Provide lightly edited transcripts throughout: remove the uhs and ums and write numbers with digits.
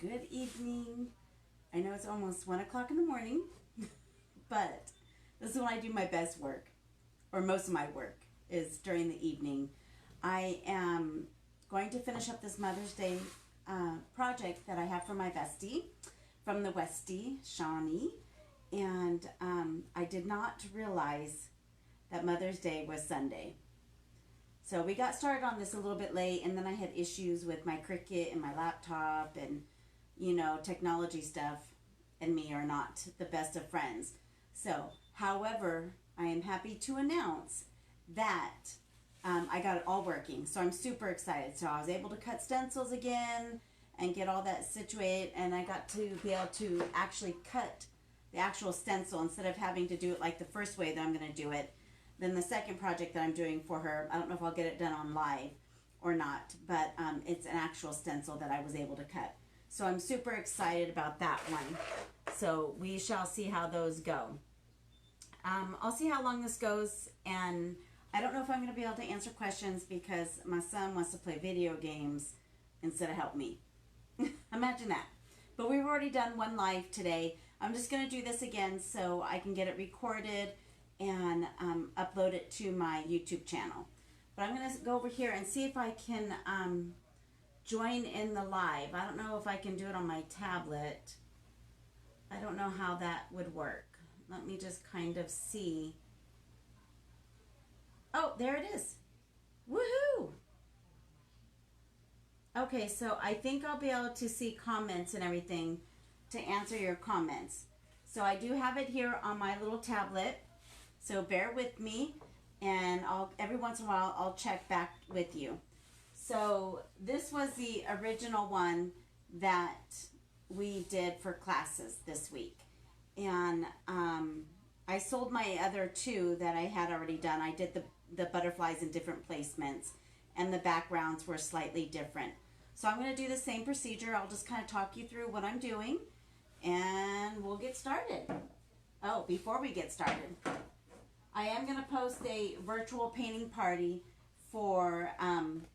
Good evening. I know it's almost 1 o'clock in the morning, but this is when I do my best work, or most of my work is during the evening. I am going to finish up this Mother's Day project that I have for my bestie from the Westie, Shawnee, and I did not realize that Mother's Day was Sunday. So we got started on this a little bit late, and then I had issues with my Cricut and my laptop, and technology stuff and me are not the best of friends. So, however, I am happy to announce that I got it all working. So I'm super excited. So I was able to cut stencils again and get all that situated, and I got to be able to actually cut the actual stencil instead of having to do it like the first way that I'm going to do it. Then the second project that I'm doing for her, I don't know if I'll get it done on live or not, but it's an actual stencil that I was able to cut. So I'm super excited about that one. So we shall see how those go. I'll see how long this goes, and I don't know if I'm going to be able to answer questions because my son wants to play video games instead of help me. Imagine that. But we've already done one live today. I'm just going to do this again so I can get it recorded and upload it to my YouTube channel. But I'm going to go over here and see if I can join in the live. I don't know if I can do it on my tablet. I don't know how that would work. Let me just kind of see. Oh, there it is. Woohoo! Okay, so I think I'll be able to see comments and everything to answer your comments. So I do have it here on my little tablet. So bear with me, and every once in a while I'll check back with you. So this was the original one that we did for classes this week. And I sold my other two that I had already done. I did the butterflies in different placements, and the backgrounds were slightly different. So I'm going to do the same procedure. I'll just kind of talk you through what I'm doing, and we'll get started. Oh, before we get started, I am going to post a virtual painting party for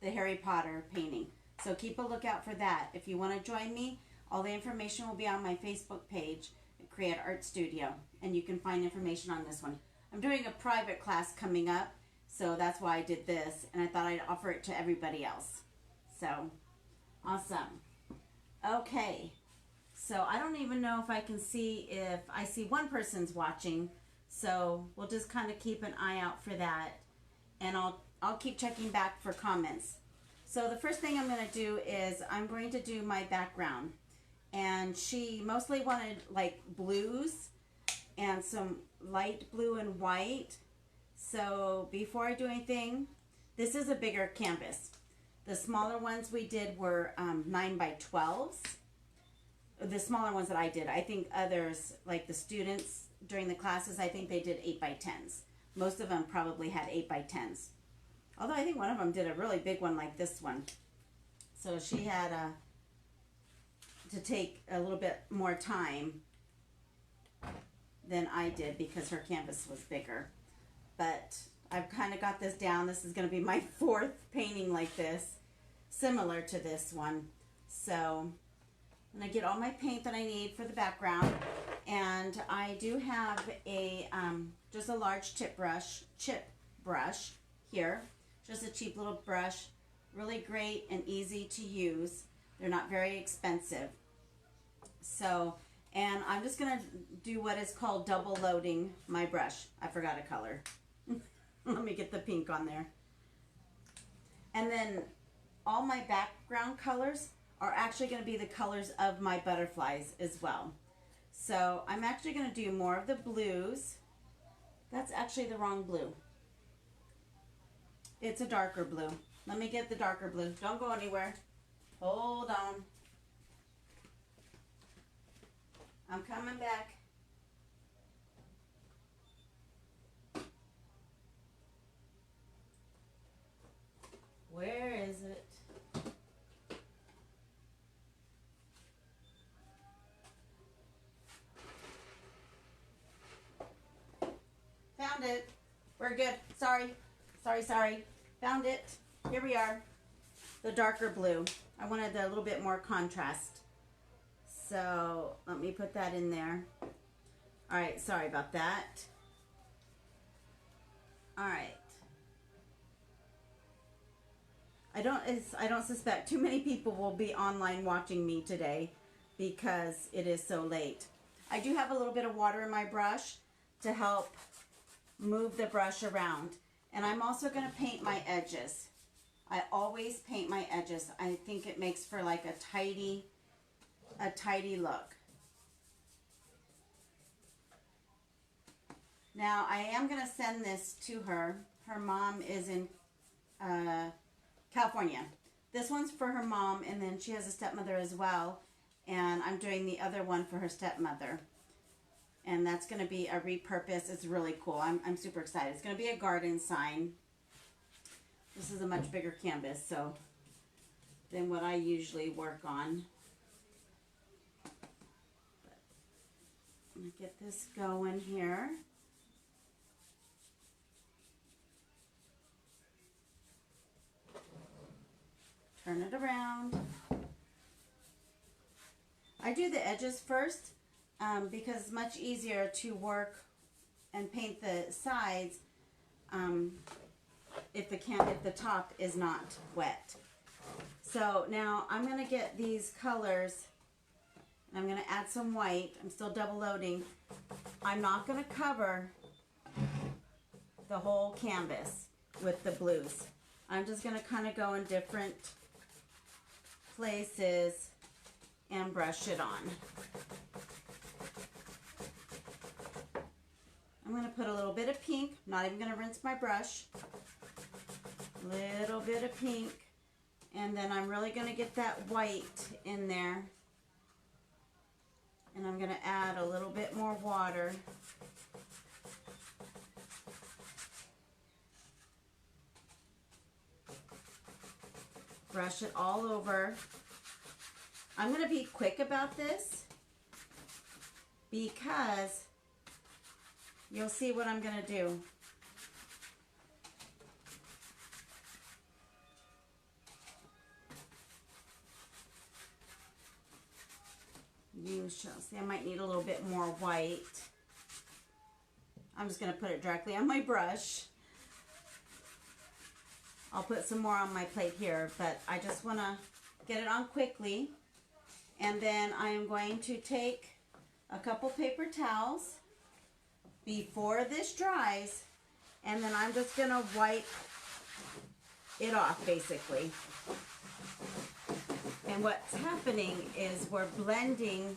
the Harry Potter painting. So keep a lookout for that. If you want to join me, all the information will be on my Facebook page, Create Art Studio, and you can find information on this one. I'm doing a private class coming up, so that's why I did this, and I thought I'd offer it to everybody else. So, awesome. Okay, so I don't even know if I can see if I see one person's watching, so we'll just kind of keep an eye out for that, and I'll keep checking back for comments. So the first thing I'm going to do is I'm going to do my background. And she mostly wanted like blues and some light blue and white. So before I do anything, this is a bigger canvas. The smaller ones we did were 9 by 12s. The smaller ones that I did. I think others, like the students during the classes, I think they did 8 by 10s. Most of them probably had 8 by 10s. Although I think one of them did a really big one like this one. So she had to take a little bit more time than I did because her canvas was bigger. But I've kind of got this down. This is going to be my 4th painting like this, similar to this one. So I'm going to get all my paint that I need for the background. And I do have a just a large chip brush here. Just a cheap little brush. Really great and easy to use. They're not very expensive. So, and I'm just going to do what is called double loading my brush. I forgot a color. Let me get the pink on there. And then all my background colors are actually going to be the colors of my butterflies as well. So I'm actually going to do more of the blues. That's actually the wrong blue. It's a darker blue. Let me get the darker blue. Don't go anywhere. Hold on. I'm coming back. Where is it? Found it. We're good. Sorry. Found it. Here we are. The darker blue. I wanted a little bit more contrast. So let me put that in there. All right, sorry about that. All right. I don't suspect too many people will be online watching me today because it is so late. I do have a little bit of water in my brush to help move the brush around. And I'm also going to paint my edges. I always paint my edges. I think it makes for like a tidy look. Now I am going to send this to her. Her mom is in California. This one's for her mom, and then she has a stepmother as well. And I'm doing the other one for her stepmother. And that's going to be a repurpose. It's really cool. I'm super excited. It's going to be a garden sign. This is a much bigger canvas so than what I usually work on. But I'm going to get this going here. Turn it around. I do the edges first because it's much easier to work and paint the sides if the top is not wet. So now I'm going to get these colors and I'm going to add some white. I'm still double loading. I'm not going to cover the whole canvas with the blues. I'm just going to kind of go in different places and brush it on. I'm going to put a little bit of pink. I'm not even going to rinse my brush. Little bit of pink. And then I'm really going to get that white in there. And I'm going to add a little bit more water. Brush it all over. I'm going to be quick about this because you'll see what I'm going to do. You shall see, I might need a little bit more white. I'm just going to put it directly on my brush. I'll put some more on my plate here, but I just want to get it on quickly. And then I am going to take a couple paper towels before this dries, and then I'm just going to wipe it off basically. And what's happening is we're blending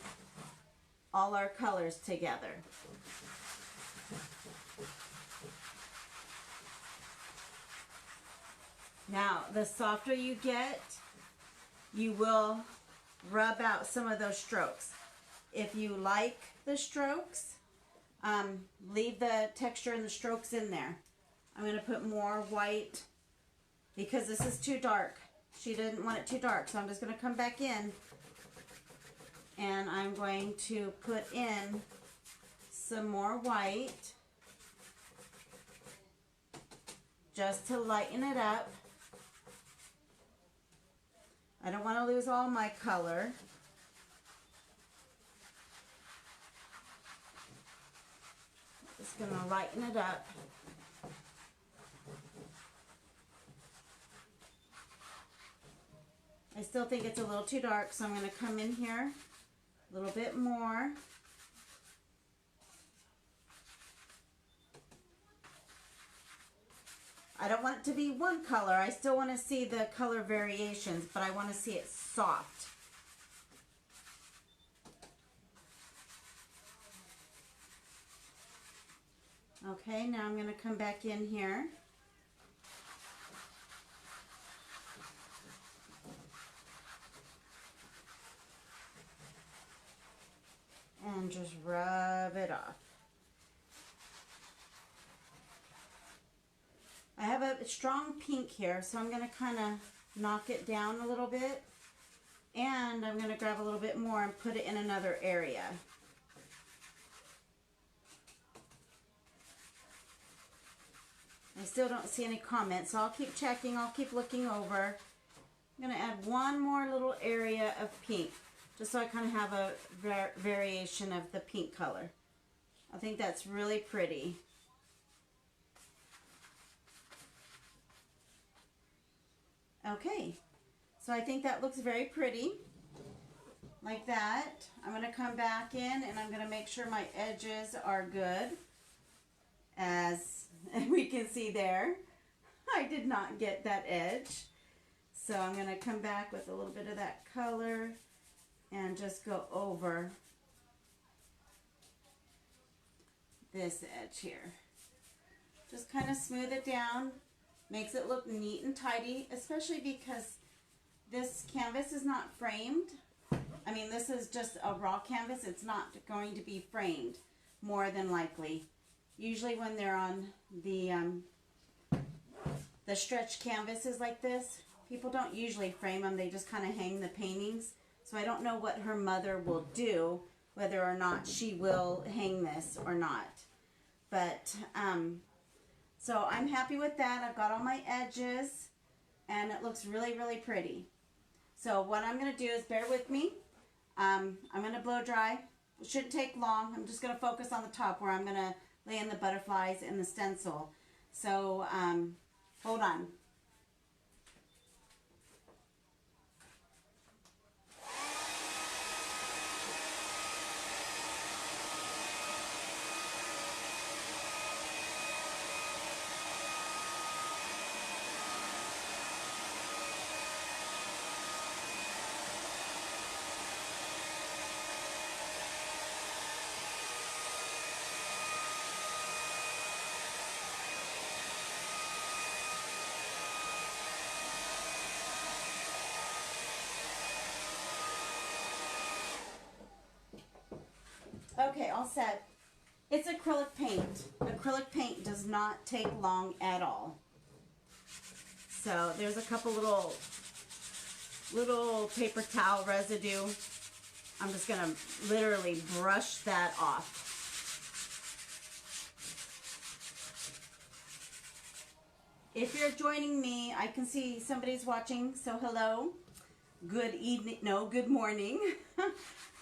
all our colors together. Now, the softer you get, you will rub out some of those strokes. If you like the strokes, leave the texture and the strokes in there. I'm going to put more white because this is too dark. She didn't want it too dark, so I'm just going to come back in and I'm going to put in some more white just to lighten it up. I don't want to lose all my color. Just going to lighten it up. I still think it's a little too dark, so I'm going to come in here a little bit more. I don't want it to be one color. I still want to see the color variations, but I want to see it soft. Okay, now I'm going to come back in here. And just rub it off. I have a strong pink here, so I'm going to kind of knock it down a little bit. And I'm going to grab a little bit more and put it in another area. I still don't see any comments, so I'll keep checking. I'll keep looking over. I'm going to add one more little area of pink. just so I kind of have a variation of the pink color. I think that's really pretty. Okay, so I think that looks very pretty, like that. I'm going to come back in and I'm going to make sure my edges are good. As we can see there, I did not get that edge. So I'm going to come back with a little bit of that color and just go over this edge here. Just kind of smooth it down. Makes it look neat and tidy, especially because this canvas is not framed. I mean, this is just a raw canvas. It's not going to be framed, more than likely. Usually when they're on the stretch canvases like this, people don't usually frame them. They just kind of hang the paintings. So I don't know what her mother will do, whether or not she will hang this or not. But, so I'm happy with that. I've got all my edges and it looks really, really pretty. So what I'm going to do is bear with me. I'm going to blow dry. It shouldn't take long. I'm just going to focus on the top where I'm going to lay in the butterflies and the stencil. So hold on. Okay, all set. It's acrylic paint. Acrylic paint does not take long at all. So there's a couple little paper towel residue. I'm just gonna literally brush that off. If you're joining me, I can see somebody's watching, so hello. Good evening, no, good morning.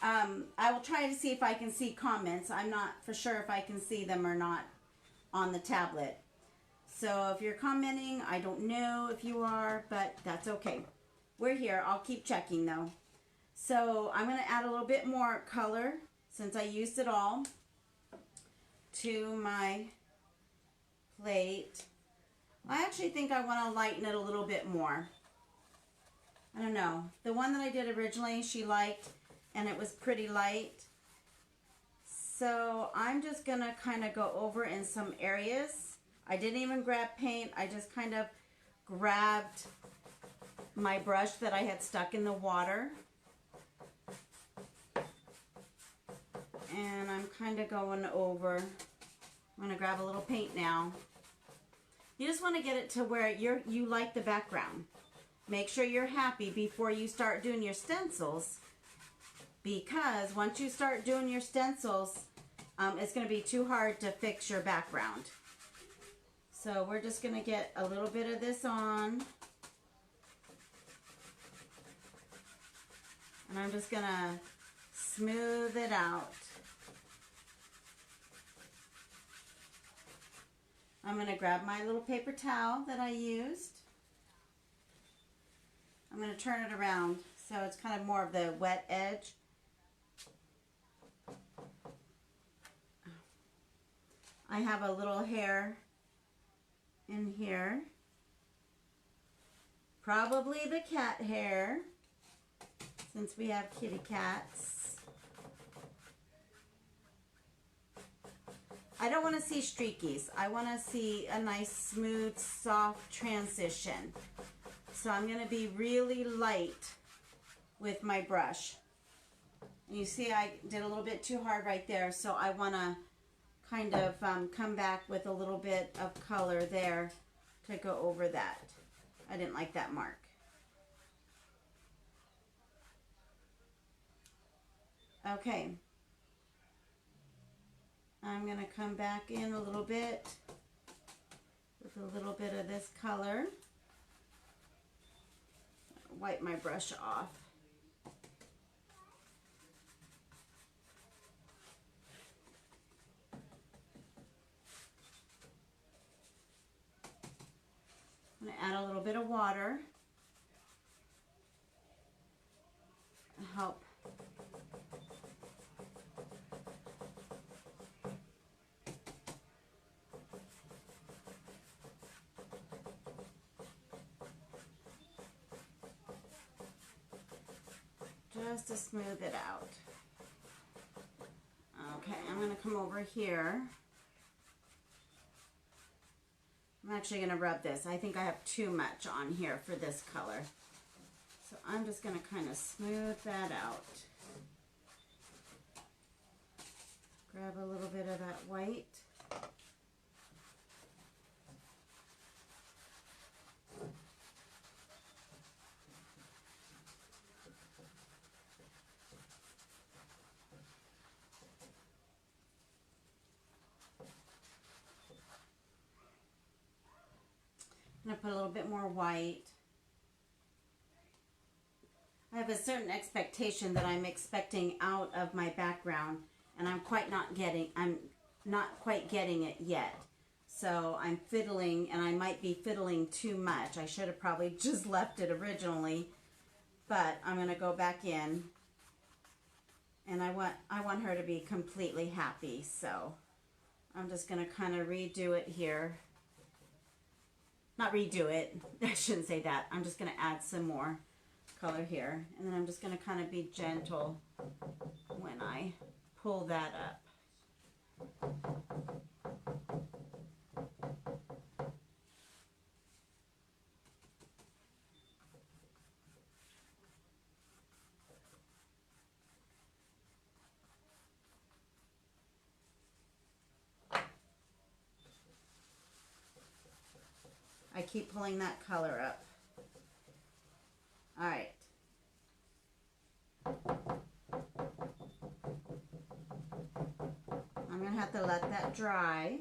I will try to see if I can see comments. I'm not for sure if I can see them or not on the tablet. So if you're commenting, I don't know if you are, but that's okay. We're here. I'll keep checking though. So I'm going to add a little bit more color since I used it all to my plate. I actually think I want to lighten it a little bit more. I don't know. The one that I did originally, she liked, and it was pretty light. So I'm just going to kind of go over in some areas. I didn't even grab paint. I just kind of grabbed my brush that I had stuck in the water. And I'm kind of going over. I'm going to grab a little paint now. You just want to get it to where you like the background. Make sure you're happy before you start doing your stencils, because once you start doing your stencils, it's going to be too hard to fix your background. So we're just going to get a little bit of this on. And I'm just going to smooth it out. I'm going to grab my little paper towel that I used. I'm going to turn it around so it's kind of more of the wet edge. I have a little hair in here. Probably the cat hair, since we have kitty cats. I don't want to see streakies. I want to see a nice, smooth, soft transition. So I'm going to be really light with my brush. And you see I did a little bit too hard right there, so I want to kind of come back with a little bit of color there to go over that. I didn't like that mark. Okay. I'm going to come back in a little bit with a little bit of this color. Wipe my brush off. of water. Help. Just to smooth it out. Okay, I'm going to come over here. I'm actually going to rub this. I think I have too much on here for this color. So I'm just going to kind of smooth that out. Grab a little bit of that white. I'm going to put a little bit more white. I have a certain expectation that I'm expecting out of my background, and I'm not quite getting it yet. So I'm fiddling, and I might be fiddling too much. I should have probably just left it originally, but I'm going to go back in, and I want her to be completely happy. So I'm just going to kind of redo it here. Not redo it, I shouldn't say that. I'm just going to add some more color here, and then I'm just going to kind of be gentle when I pull that up. I keep pulling that color up. All right. I'm going to have to let that dry.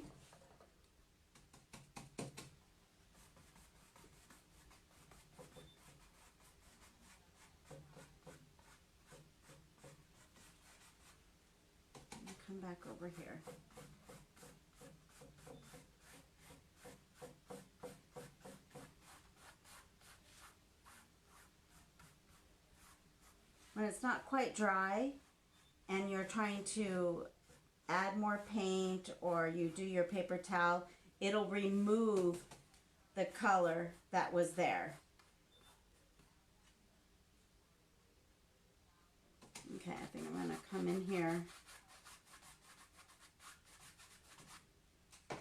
Come back over here. When it's not quite dry and you're trying to add more paint or you do your paper towel, it'll remove the color that was there. Okay, I think I'm going to come in here and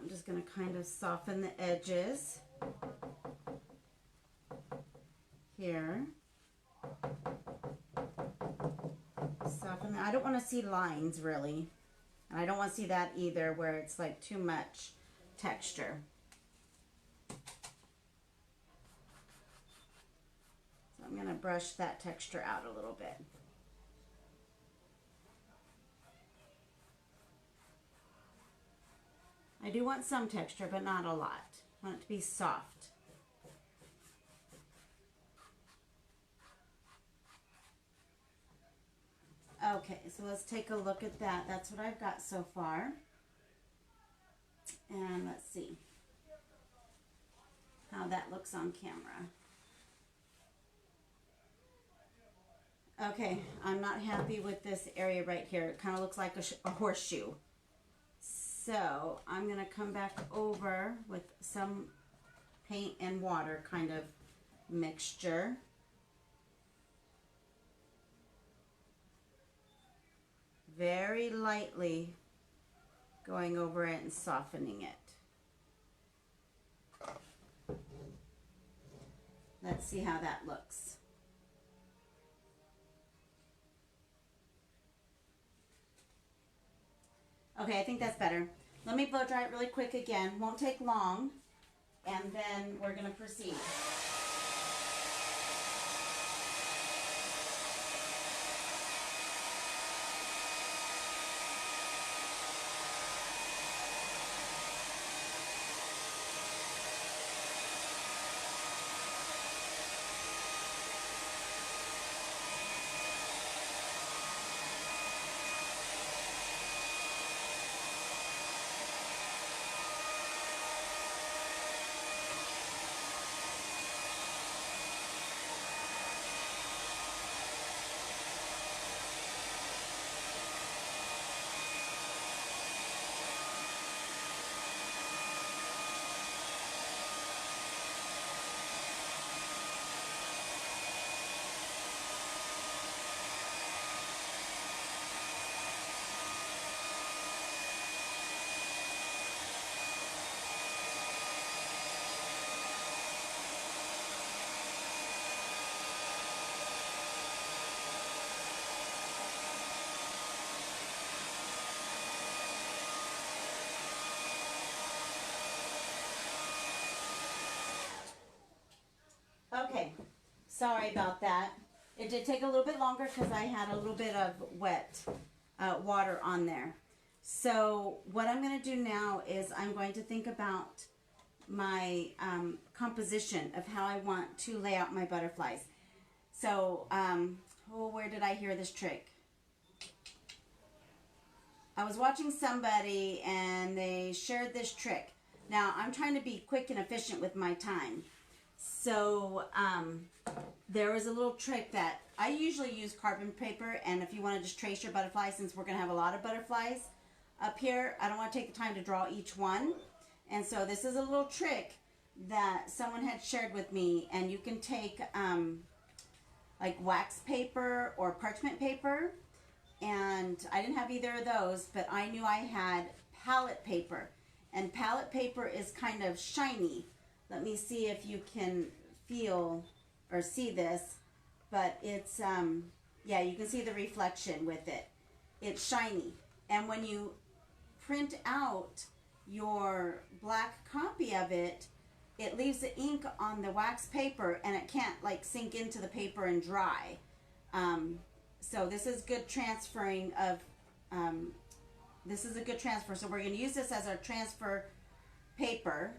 I'm just going to kind of soften the edges here. Soften. I don't want to see lines really, and I don't want to see that either where it's like too much texture. So I'm going to brush that texture out a little bit. I do want some texture, but not a lot. I want it to be soft. Okay, so let's take a look at that. That's what I've got so far. And let's see how that looks on camera. Okay, I'm not happy with this area right here. It kind of looks like a horseshoe. So I'm going to come back over with some paint and water kind of mixture. Very lightly going over it and softening it. Let's see how that looks. Okay, I think that's better. Let me blow dry it really quick again. Won't take long. And then we're going to proceed. Sorry about that. It did take a little bit longer because I had a little bit of wet water on there. So what I'm going to do now is I'm going to think about my composition of how I want to lay out my butterflies. So, where did I hear this trick? I was watching somebody and they shared this trick. Now, I'm trying to be quick and efficient with my time. So, there was a little trick that I usually use carbon paper, and if you want to just trace your butterflies, since we're going to have a lot of butterflies up here, I don't want to take the time to draw each one. And so this is a little trick that someone had shared with me, and you can take like wax paper or parchment paper, and I didn't have either of those, but I knew I had palette paper, and palette paper is kind of shiny. Let me see if you can feel or see this, but it's yeah, you can see the reflection with it. It's shiny, and when you print out your black copy of it, it leaves the ink on the wax paper and it can't like sink into the paper and dry. So this is good transferring of, this is a good transfer. So we're going to use this as our transfer paper,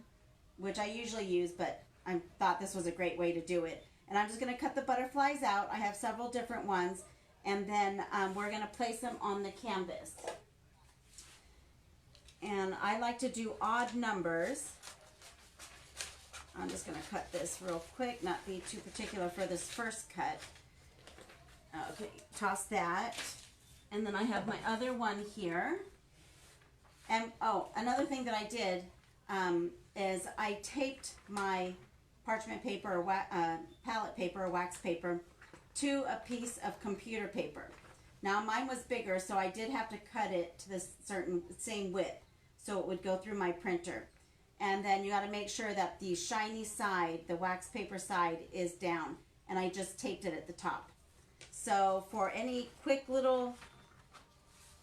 which I usually use, but I thought this was a great way to do it. And I'm just going to cut the butterflies out. I have several different ones, and then we're going to place them on the canvas. And I like to do odd numbers. I'm just going to cut this real quick, not be too particular for this first cut. Okay, toss that. And then I have my other one here. And oh, another thing that I did is I taped my parchment paper or palette paper or wax paper to a piece of computer paper. Now mine was bigger, so I did have to cut it to this certain same width so it would go through my printer. And then you got to make sure that the shiny side, the wax paper side, is down. And I just taped it at the top. So for any quick little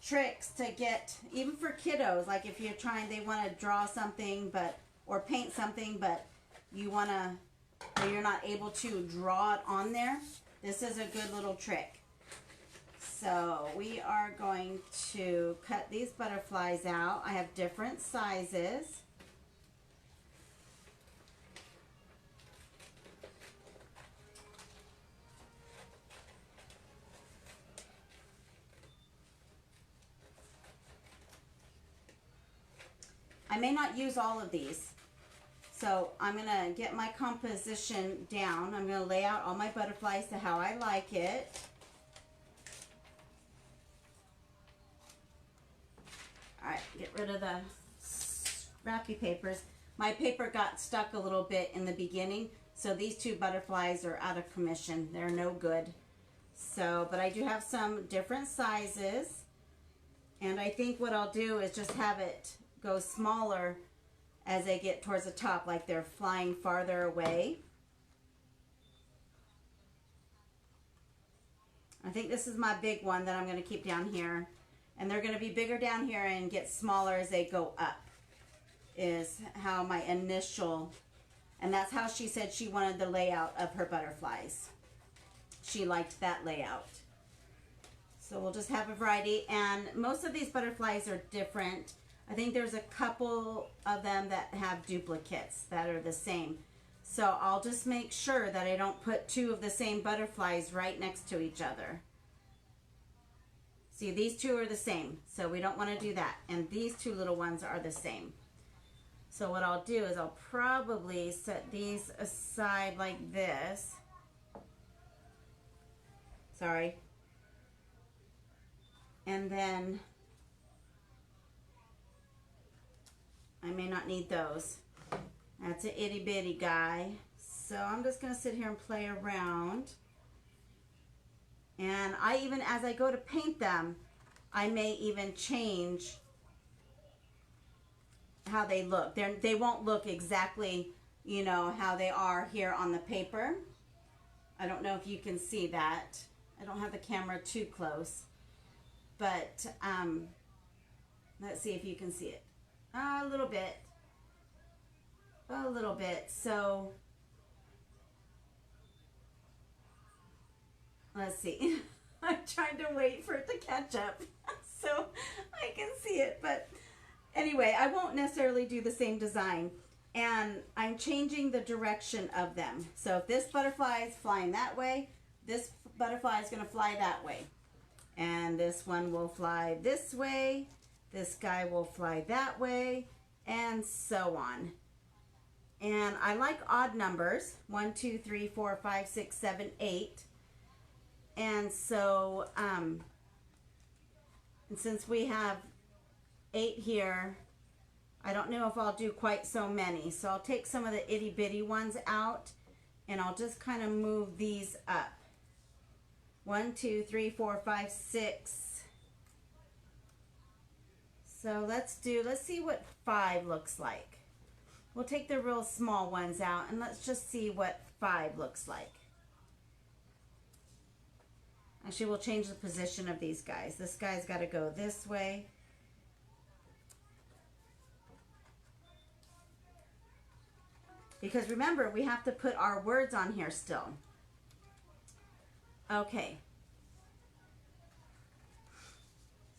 tricks to get, even for kiddos, like if you're trying, they want to draw something or paint something, but you want to, or you're not able to draw it on there, this is a good little trick. So we are going to cut these butterflies out. I have different sizes. I may not use all of these. So I'm going to get my composition down. I'm going to lay out all my butterflies to how I like it. Alright, get rid of the scrappy papers. My paper got stuck a little bit in the beginning, so these two butterflies are out of commission. They're no good. So, but I do have some different sizes, and I think what I'll do is just have it go smaller as they get towards the top, like they're flying farther away. I think this is my big one that I'm going to keep down here. And they're going to be bigger down here and get smaller as they go up, is how my initial, and that's how she said she wanted the layout of her butterflies. She liked that layout. So we'll just have a variety, and most of these butterflies are different. I think there's a couple of them that have duplicates that are the same. So I'll just make sure that I don't put two of the same butterflies right next to each other. See, these two are the same, so we don't want to do that. And these two little ones are the same. So what I'll do is I'll probably set these aside like this. Sorry. And then I may not need those. That's an itty bitty guy. So I'm just going to sit here and play around. And I even, as I go to paint them, I may even change how they look. They won't look exactly, you know, how they are here on the paper. I don't know if you can see that. I don't have the camera too close. But let's see if you can see it. A little bit. A little bit. So Let's see. I'm trying to wait for it to catch up so I can see it. But anyway, I won't necessarily do the same design. And I'm changing the direction of them. So if this butterfly is flying that way, this butterfly is going to fly that way. And this one will fly this way. This guy will fly that way. And so on. And I like odd numbers. 1, 2, 3, 4, 5, 6, 7, 8. And so, and since we have 8 here, I don't know if I'll do quite so many. So I'll take some of the itty bitty ones out and I'll just kind of move these up. 1, 2, 3, 4, 5, 6. So let's see what 5 looks like. We'll take the real small ones out and let's just see what 5 looks like. Actually, we'll change the position of these guys. This guy's got to go this way. Because remember, we have to put our words on here still. Okay.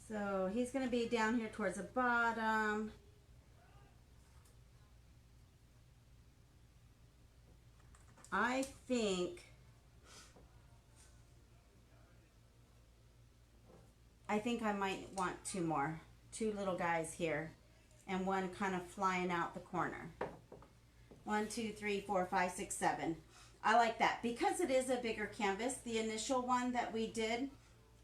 So he's going to be down here towards the bottom. I think I might want 2 more. 2 little guys here. And one kind of flying out the corner. 1, 2, 3, 4, 5, 6, 7. I like that. Because it is a bigger canvas, the initial one that we did,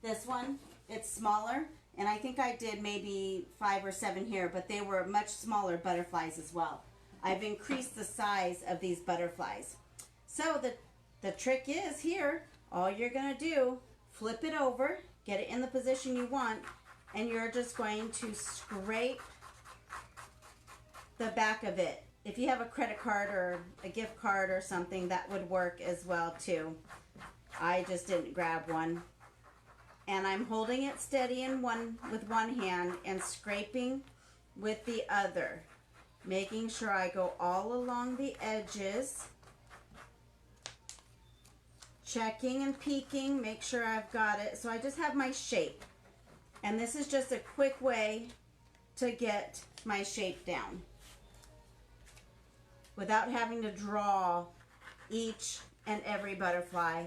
this one, it's smaller. And I think I did maybe 5 or 7 here, but they were much smaller butterflies as well. I've increased the size of these butterflies. So the trick is here, all you're going to do, flip it over, get it in the position you want, and you're just going to scrape the back of it. If you have a credit card or a gift card or something, that would work as well too. I just didn't grab one. And I'm holding it steady with one hand and scraping with the other. Making sure I go all along the edges. Checking and peeking, make sure I've got it. So I just have my shape. And this is just a quick way to get my shape down without having to draw each and every butterfly,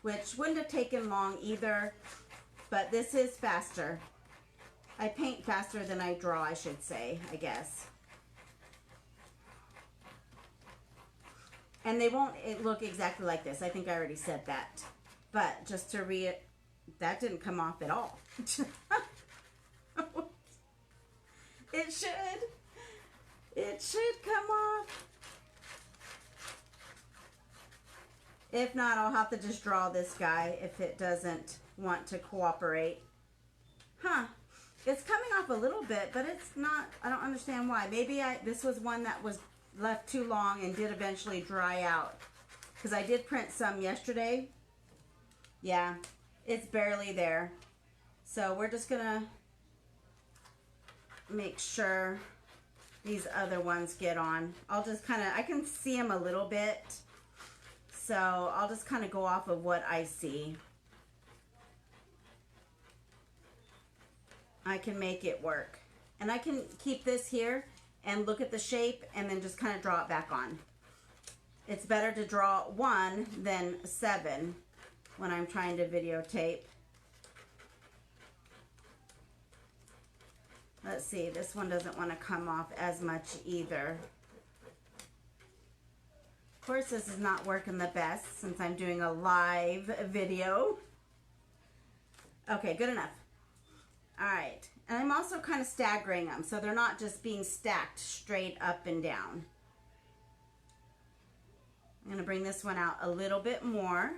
which wouldn't have taken long either, but this is faster. I paint faster than I draw, I should say, I guess. And they won't look exactly like this. I think I already said that. But just to that didn't come off at all. It should. It should come off. If not, I'll have to just draw this guy if it doesn't want to cooperate. Huh. It's coming off a little bit, but it's not. I don't understand why. Maybe this was one that was left too long and did eventually dry out. Because I did print some yesterday. Yeah, it's barely there. So we're just going to make sure these other ones get on. I'll just kind of, I can see them a little bit. So I'll just kind of go off of what I see. I can make it work. And I can keep this here and look at the shape and then just kind of draw it back on. It's better to draw 1 than 7 when I'm trying to videotape. Let's see, this one doesn't want to come off as much either. Of course, this is not working the best since I'm doing a live video. Okay, good enough. All right, and I'm also kind of staggering them so they're not just being stacked straight up and down. I'm going to bring this one out a little bit more.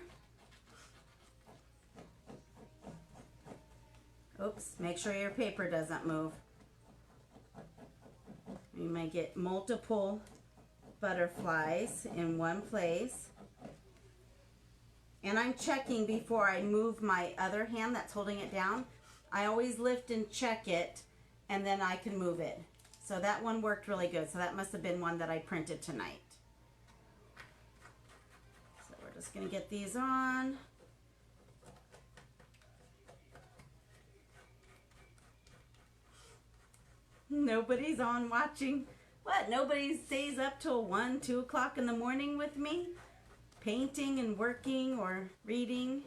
Oops, make sure your paper doesn't move. You might get multiple butterflies in one place. And I'm checking before I move my other hand that's holding it down. I always lift and check it, and then I can move it. So that one worked really good. So that must have been one that I printed tonight. So we're just going to get these on. Nobody's on watching. What? Nobody stays up till 1, 2 o'clock in the morning with me? Painting and working or reading.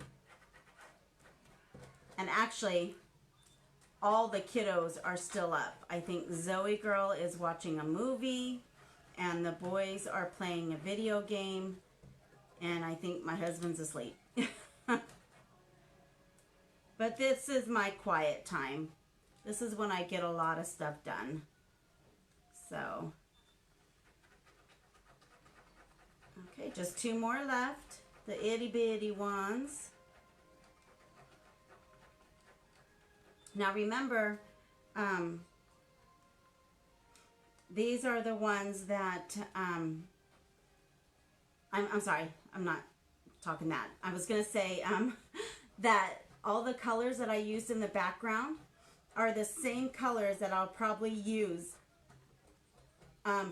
And actually, all the kiddos are still up. I think Zoe girl is watching a movie, and the boys are playing a video game, and I think my husband's asleep. But this is my quiet time. This is when I get a lot of stuff done. So, okay, just 2 more left. The itty bitty ones. Now remember, these are the ones that, I'm sorry, I'm not talking that. I was going to say that all the colors that I used in the background are the same colors that I'll probably use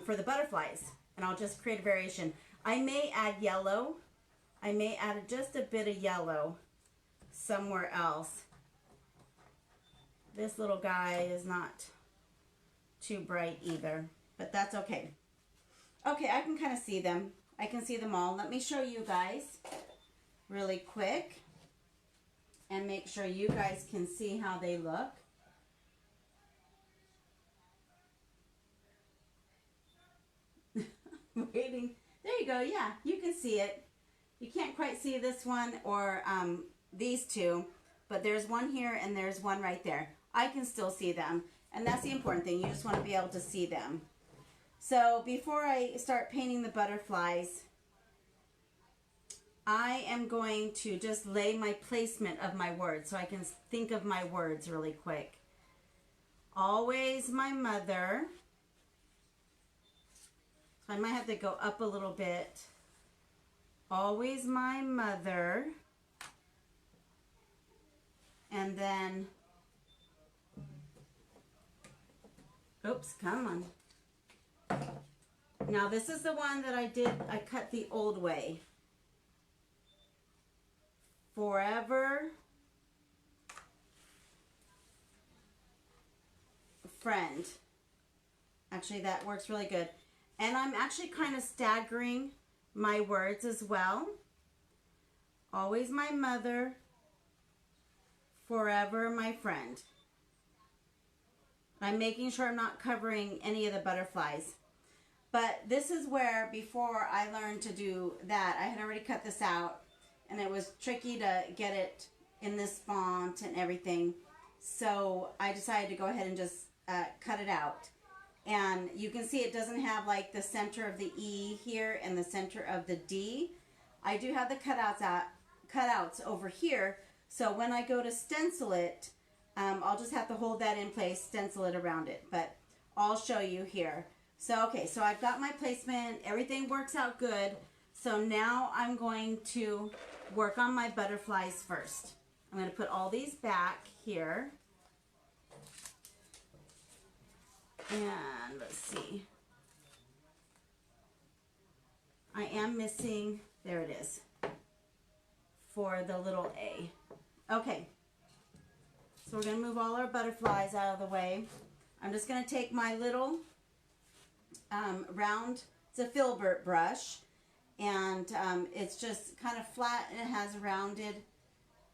for the butterflies. And I'll just create a variation. I may add yellow. I may add just a bit of yellow somewhere else. This little guy is not too bright either, but that's okay. Okay, I can kind of see them. I can see them all. Let me show you guys really quick and make sure you guys can see how they look. Waiting. There you go. Yeah, you can see it. You can't quite see this one or these two, but there's one here and there's one right there. I can still see them, and that's the important thing. You just want to be able to see them. So before I start painting the butterflies, I am going to just lay my placement of my words so I can think of my words really quick. Always my mother. So I might have to go up a little bit. Always my mother. And then, oops, come on. Now this is the one that I cut the old way. Forever friend. Actually, that works really good. And I'm actually kind of staggering my words as well. Always my mother, forever my friend. I'm making sure I'm not covering any of the butterflies. But this is where, before I learned to do that, I had already cut this out. And it was tricky to get it in this font and everything. So I decided to go ahead and just cut it out. And you can see it doesn't have like the center of the E here and the center of the D. I do have the cutouts over here. So when I go to stencil it, I'll just have to hold that in place, stencil it around it. But I'll show you here. So, okay, so I've got my placement. Everything works out good. So now I'm going to work on my butterflies first. I'm going to put all these back here. And let's see. I am missing, there it is, for the little A. Okay. So we're going to move all our butterflies out of the way. I'm just going to take my little round, it's a filbert brush. And it's just kind of flat and it has rounded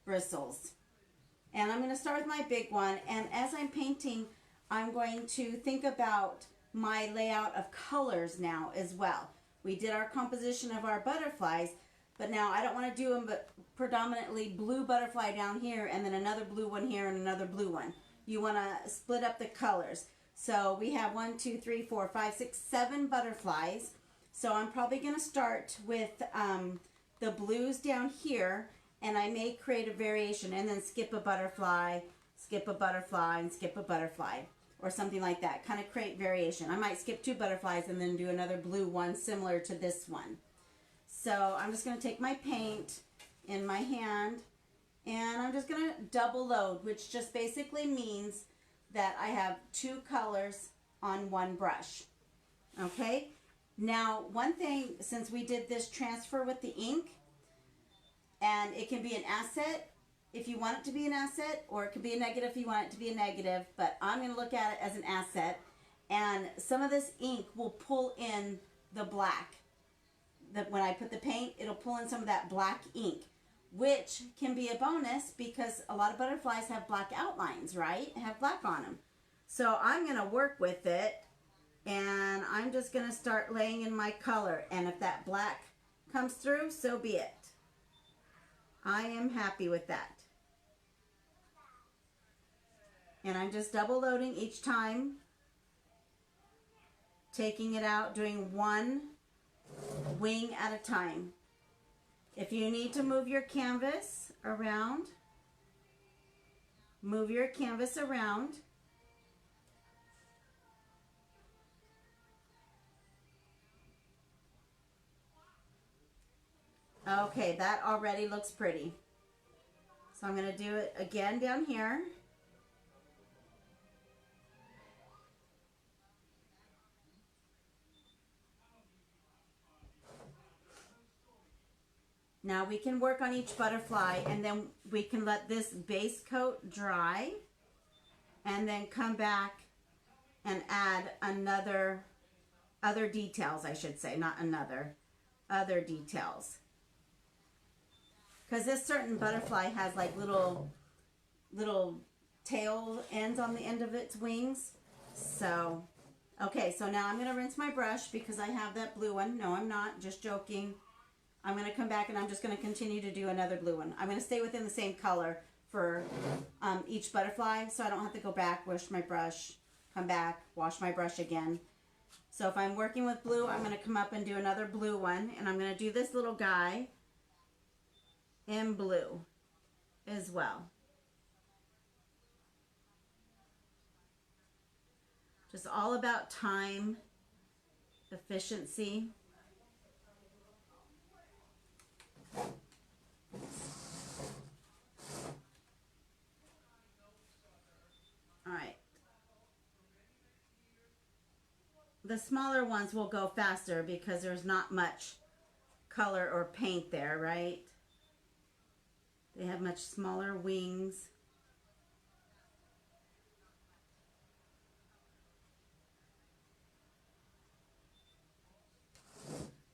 bristles. And I'm going to start with my big one. And as I'm painting, I'm going to think about my layout of colors now as well. We did our composition of our butterflies, but now I don't want to do them but predominantly blue butterfly down here and then another blue one here and another blue one. You want to split up the colors. So we have 1, 2, 3, 4, 5, 6, 7 butterflies. So I'm probably going to start with the blues down here, and I may create a variation and then skip a butterfly, and skip a butterfly, or something like that. Kind of create variation. I might skip 2 butterflies and then do another blue one similar to this one. So I'm just going to take my paint in my hand, and I'm just going to double load, which just basically means that I have 2 colors on one brush. Okay? Now, one thing, since we did this transfer with the ink, and it can be an asset if you want it to be an asset, or it could be a negative if you want it to be a negative, but I'm going to look at it as an asset. and some of this ink will pull in the black. That when I put the paint, it'll pull in some of that black ink, which can be a bonus because a lot of butterflies have black outlines, right? Have black on them. So I'm going to work with it, and I'm just going to start laying in my color, and if that black comes through, so be it. I am happy with that. And I'm just double loading each time, taking it out, doing one wing at a time. If you need to move your canvas around, move your canvas around. Okay, that already looks pretty. So I'm going to do it again down here. Now we can work on each butterfly, and then we can let this base coat dry and then come back and add other details, I should say, not other details. Because this certain butterfly has like little tail ends on the end of its wings. So, okay, so now I'm going to rinse my brush because I have that blue one. No, I'm not, just joking. I'm going to come back and I'm just going to continue to do another blue one. I'm going to stay within the same color for each butterfly, so I don't have to go back, wash my brush, come back, wash my brush again. So if I'm working with blue, I'm going to come up and do another blue one, and I'm going to do this little guy in blue as well. Just all about time, efficiency. All right. The smaller ones will go faster because there's not much color or paint there, right? They have much smaller wings.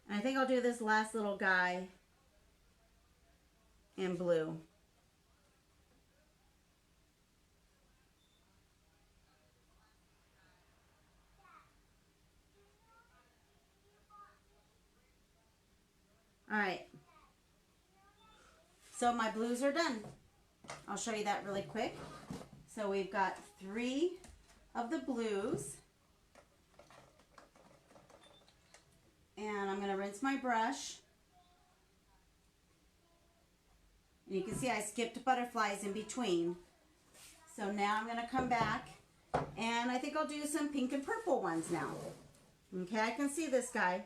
And I think I'll do this last little guy in blue. All right. So my blues are done. I'll show you that really quick. So we've got 3 of the blues. And I'm going to rinse my brush. And you can see I skipped butterflies in between. So now I'm going to come back, and I think I'll do some pink and purple ones now. Okay, I can see this guy.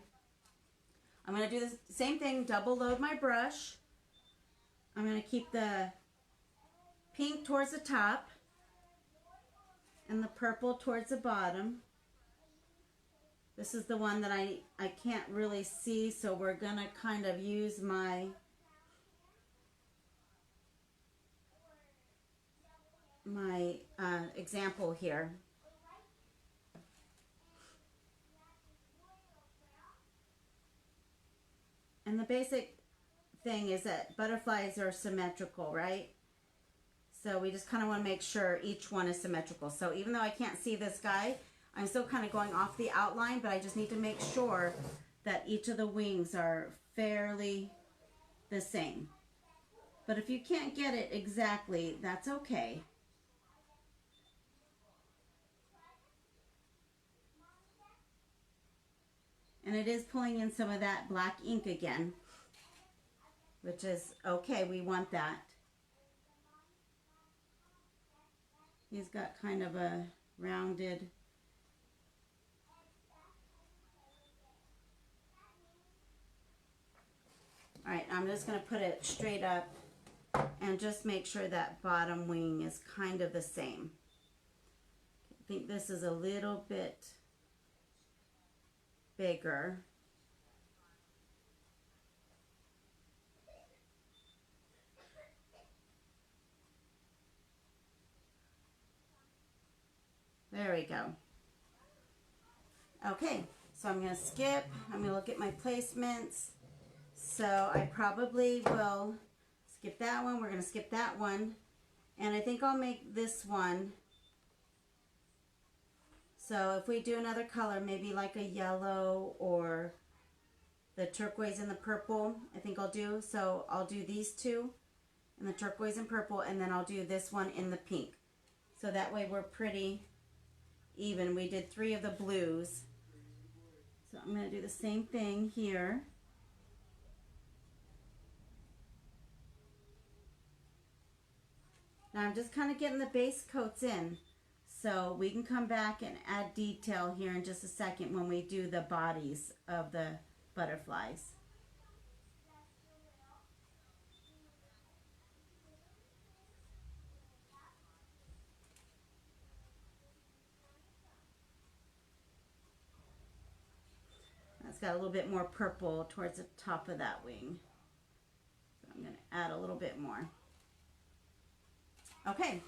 I'm going to do the same thing, double load my brush. I'm going to keep the pink towards the top and the purple towards the bottom. This is the one that I can't really see, so we're going to kind of use my example here. And the basic thing is that butterflies are symmetrical, right? So we just kind of want to make sure each one is symmetrical. So even though I can't see this guy, I'm still kind of going off the outline, but I just need to make sure that each of the wings are fairly the same. But if you can't get it exactly, that's okay. And it is pulling in some of that black ink again, which is okay, we want that. He's got kind of a rounded... All right, I'm just going to put it straight up and just make sure that bottom wing is kind of the same. I think this is a little bit bigger. There we go. Okay, so I'm going to skip. I'm going to look at my placements. So I probably will skip that one. We're going to skip that one. And I think I'll make this one. So if we do another color, maybe like a yellow or the turquoise and the purple, I think I'll do. So I'll do these two in the turquoise and purple, and then I'll do this one in the pink. So that way we're pretty even. We did 3 of the blues. So I'm going to do the same thing here. Now I'm just kind of getting the base coats in. So we can come back and add detail here in just a second when we do the bodies of the butterflies. That's got a little bit more purple towards the top of that wing. So I'm going to add a little bit more. Okay,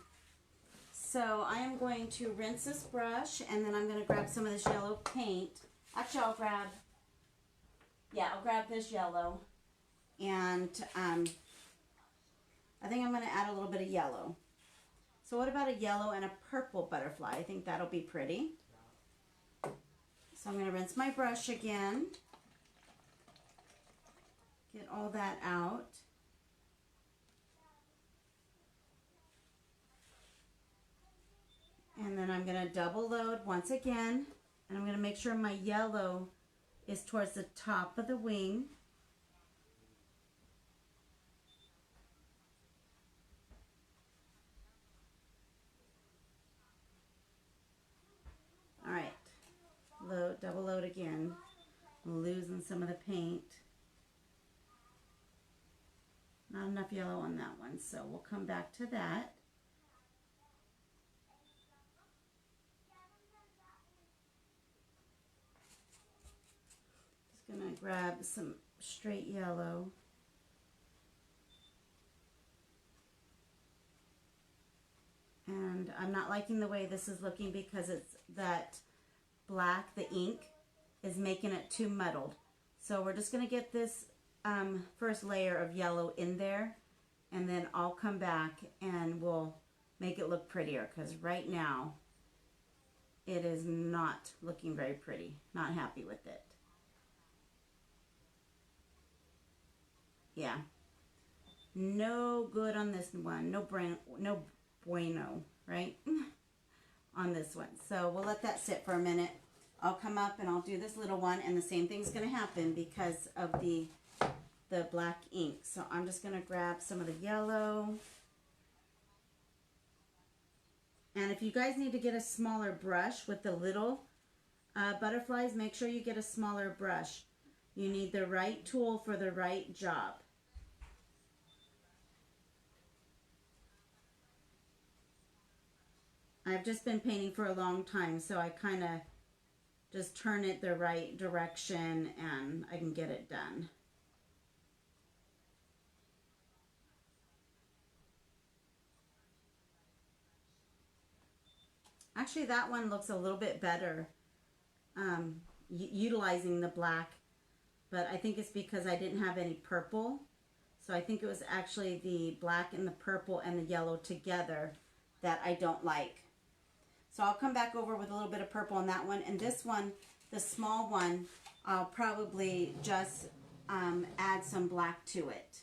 so I am going to rinse this brush, and then I'm going to grab some of this yellow paint. Actually, I'll grab this yellow, and I think I'm going to add a little bit of yellow. So what about a yellow and a purple butterfly? I think that'll be pretty. So I'm going to rinse my brush again, get all that out. And then I'm going to double load once again, and I'm going to make sure my yellow is towards the top of the wing. All right, double load again. I'm losing some of the paint. Not enough yellow on that one, so we'll come back to that. Just gonna grab some straight yellow. And I'm not liking the way this is looking because it's that black, the ink, is making it too muddled. So we're just gonna get this first layer of yellow in there, and then I'll come back and we'll make it look prettier, because right now it is not looking very pretty. Not happy with it. Yeah, no good on this one. No bueno, right? On this one. So we'll let that sit for a minute. I'll come up and I'll do this little one, and the same thing's going to happen because of the black ink. So I'm just going to grab some of the yellow. And if you guys need to get a smaller brush with the little butterflies, make sure you get a smaller brush. You need the right tool for the right job. I've just been painting for a long time, so I kind of just turn it the right direction and I can get it done. Actually, that one looks a little bit better utilizing the black, but I think it's because I didn't have any purple. So I think it was actually the black and the purple and the yellow together that I don't like. So I'll come back over with a little bit of purple on that one. And this one, the small one, I'll probably just add some black to it.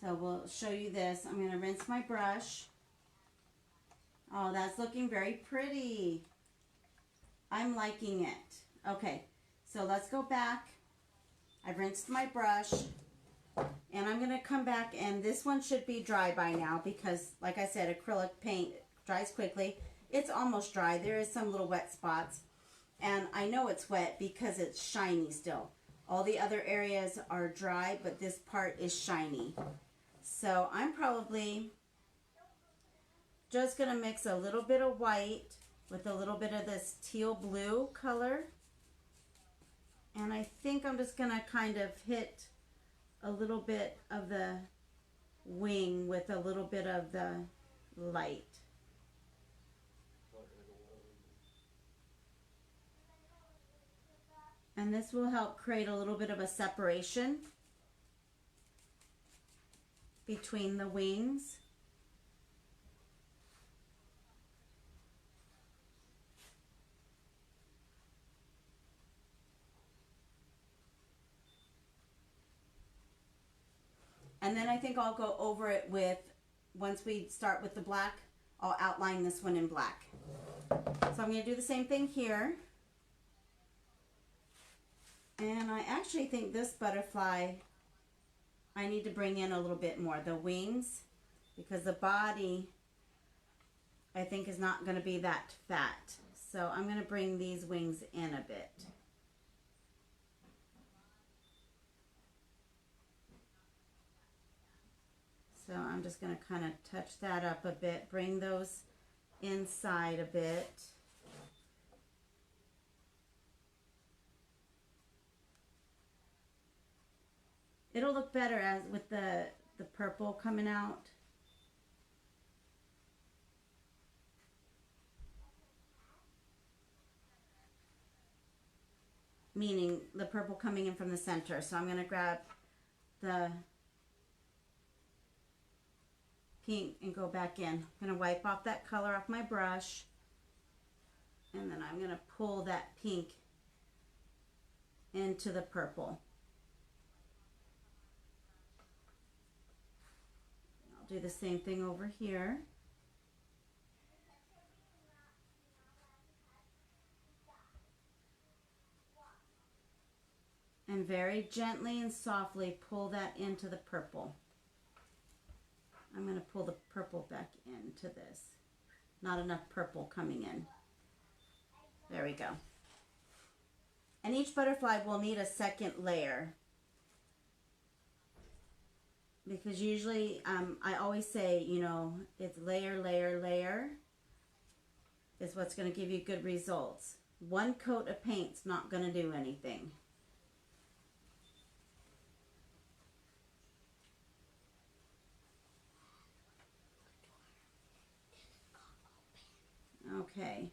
So we'll show you this. I'm going to rinse my brush. Oh, that's looking very pretty. I'm liking it. Okay, so let's go back. I've rinsed my brush. And I'm going to come back, and this one should be dry by now because, like I said, acrylic paint dries quickly. It's almost dry. There is some little wet spots. And I know it's wet because it's shiny still. All the other areas are dry, but this part is shiny. So I'm probably just going to mix a little bit of white with a little bit of this teal blue color. And I think I'm just going to kind of hit a little bit of the wing with a little bit of the light. And this will help create a little bit of a separation between the wings. And then I think I'll go over it with, once we start with the black, I'll outline this one in black. So I'm going to do the same thing here. And I actually think this butterfly, I need to bring in a little bit more, the wings, because the body, I think, is not going to be that fat. So I'm going to bring these wings in a bit. So I'm just going to kind of touch that up a bit, bring those inside a bit. It'll look better as with the purple coming out. Meaning the purple coming in from the center. So I'm going to grab the pink and go back in. I'm going to wipe off that color off my brush, and then I'm going to pull that pink into the purple. I'll do the same thing over here. And very gently and softly pull that into the purple. I'm going to pull the purple back into this. Not enough purple coming in. There we go. And each butterfly will need a second layer. Because usually, I always say, you know, it's layer, layer, layer is what's going to give you good results. One coat of paint's not going to do anything. Okay,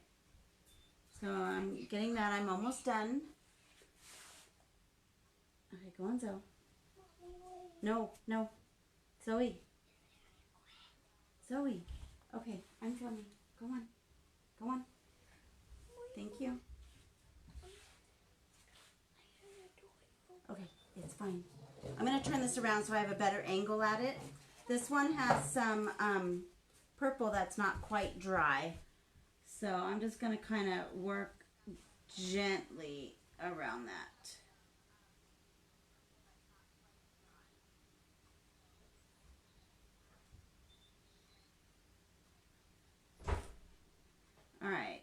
so I'm getting that. I'm almost done. Okay, go on, Zoe. No, no. Zoe. Zoe. Okay, I'm coming. Go on. Go on. Thank you. Okay, it's fine. I'm going to turn this around so I have a better angle at it. This one has some purple that's not quite dry. So I'm just going to kind of work gently around that. All right.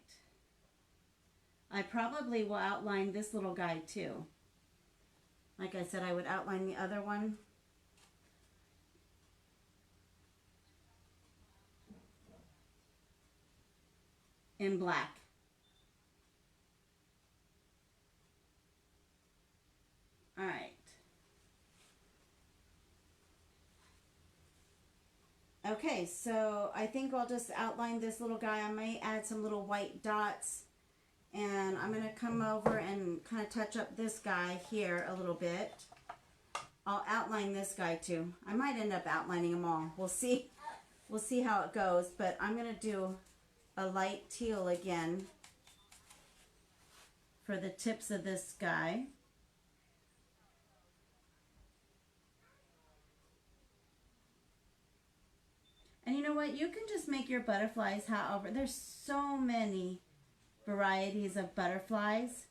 I probably will outline this little guy too. Like I said, I would outline the other one. In black. All right. Okay, so I think I'll just outline this little guy. I might add some little white dots, and I'm going to come over and kind of touch up this guy here a little bit. I'll outline this guy too. I might end up outlining them all. We'll see. We'll see how it goes, but I'm going to do a light teal again for the tips of this guy. And you know what? You can just make your butterflies however. There's so many varieties of butterflies.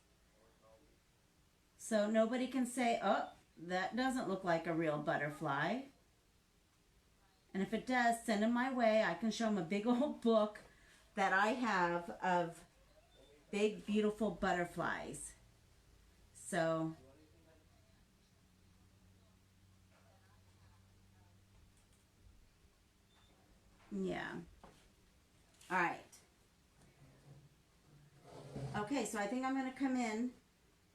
So nobody can say, oh, that doesn't look like a real butterfly. And if it does, send them my way. I can show them a big old book that I have of big, beautiful butterflies. So, yeah. All right. Okay, so I think I'm going to come in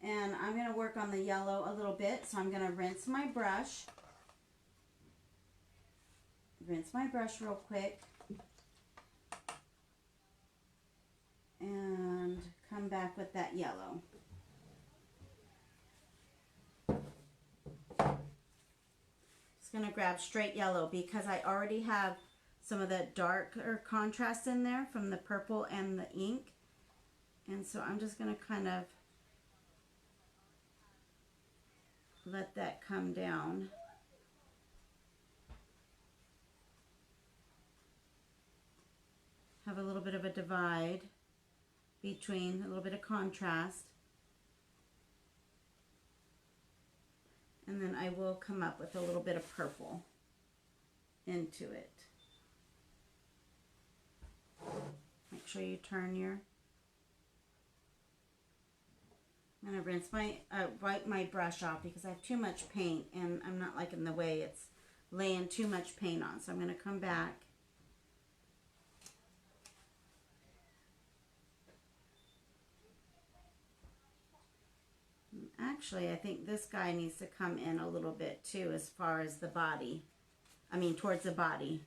and I'm going to work on the yellow a little bit. So I'm going to rinse my brush. Rinse my brush real quick. And come back with that yellow. going to grab straight yellow because I already have some of that darker contrast in there from the purple and the ink. And so I'm just going to kind of let that come down. Have a little bit of a divide between a little bit of contrast. And then I will come up with a little bit of purple into it. Make sure you turn your... I'm going to rinse my, wipe my brush off because I have too much paint and I'm not liking the way it's laying too much paint on. So I'm going to come back. Actually, I think this guy needs to come in a little bit too as far as the body. I mean, towards the body.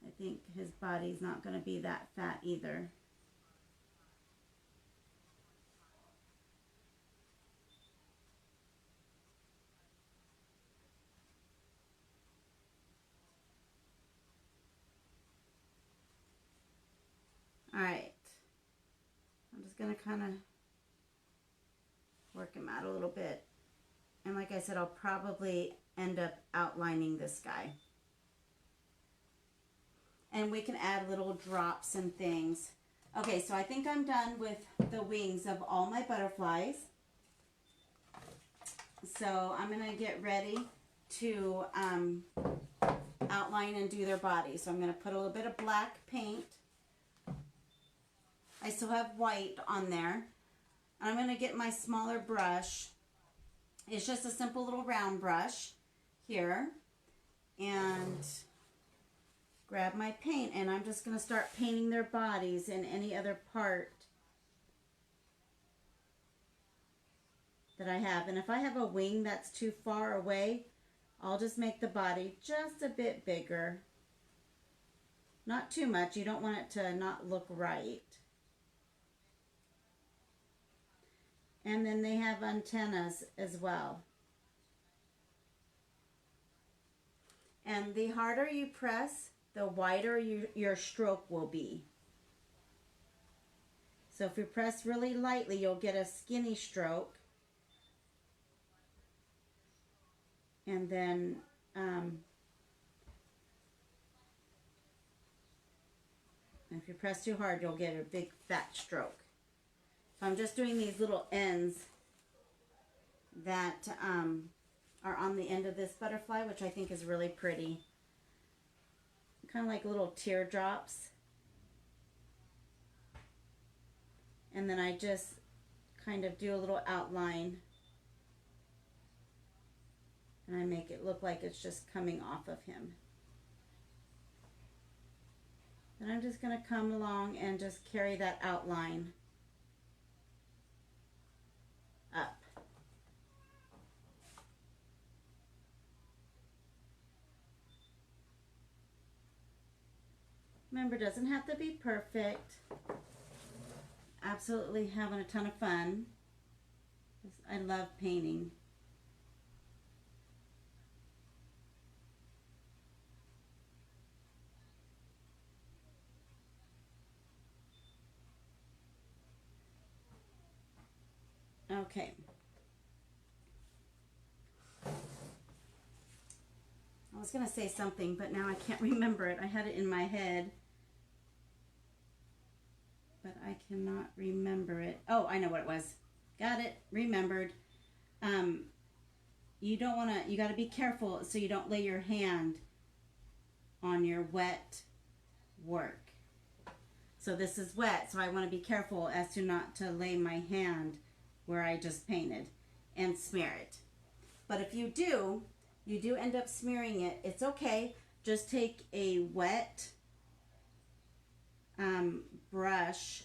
I think his body's not going to be that fat either. All right. I'm just going to kind of work him out a little bit. And like I said, I'll probably end up outlining this guy. And we can add little drops and things. Okay, so I think I'm done with the wings of all my butterflies. So I'm going to get ready to outline and do their body. So I'm going to put a little bit of black paint. I still have white on there. I'm going to get my smaller brush. It's just a simple little round brush here. And grab my paint, and I'm just going to start painting their bodies and any other part that I have. And if I have a wing that's too far away, I'll just make the body just a bit bigger. Not too much. You don't want it to not look right. And then they have antennas as well. And the harder you press, the wider your stroke will be. So if you press really lightly, you'll get a skinny stroke. And then if you press too hard, you'll get a big fat stroke. So I'm just doing these little ends that are on the end of this butterfly, which I think is really pretty. Kind of like little teardrops. And then I just kind of do a little outline. And I make it look like it's just coming off of him. Then I'm just going to come along and just carry that outline up. Remember, it doesn't have to be perfect. Absolutely having a ton of fun. I love painting. Okay. I was going to say something, but now I can't remember it. I had it in my head, but I cannot remember it. Oh, I know what it was. Got it. Remembered. You don't want to, you got to be careful so you don't lay your hand on your wet work. So this is wet, so I want to be careful as to not to lay my hand where I just painted and smear it. But if you do end up smearing it, it's okay. Just take a wet brush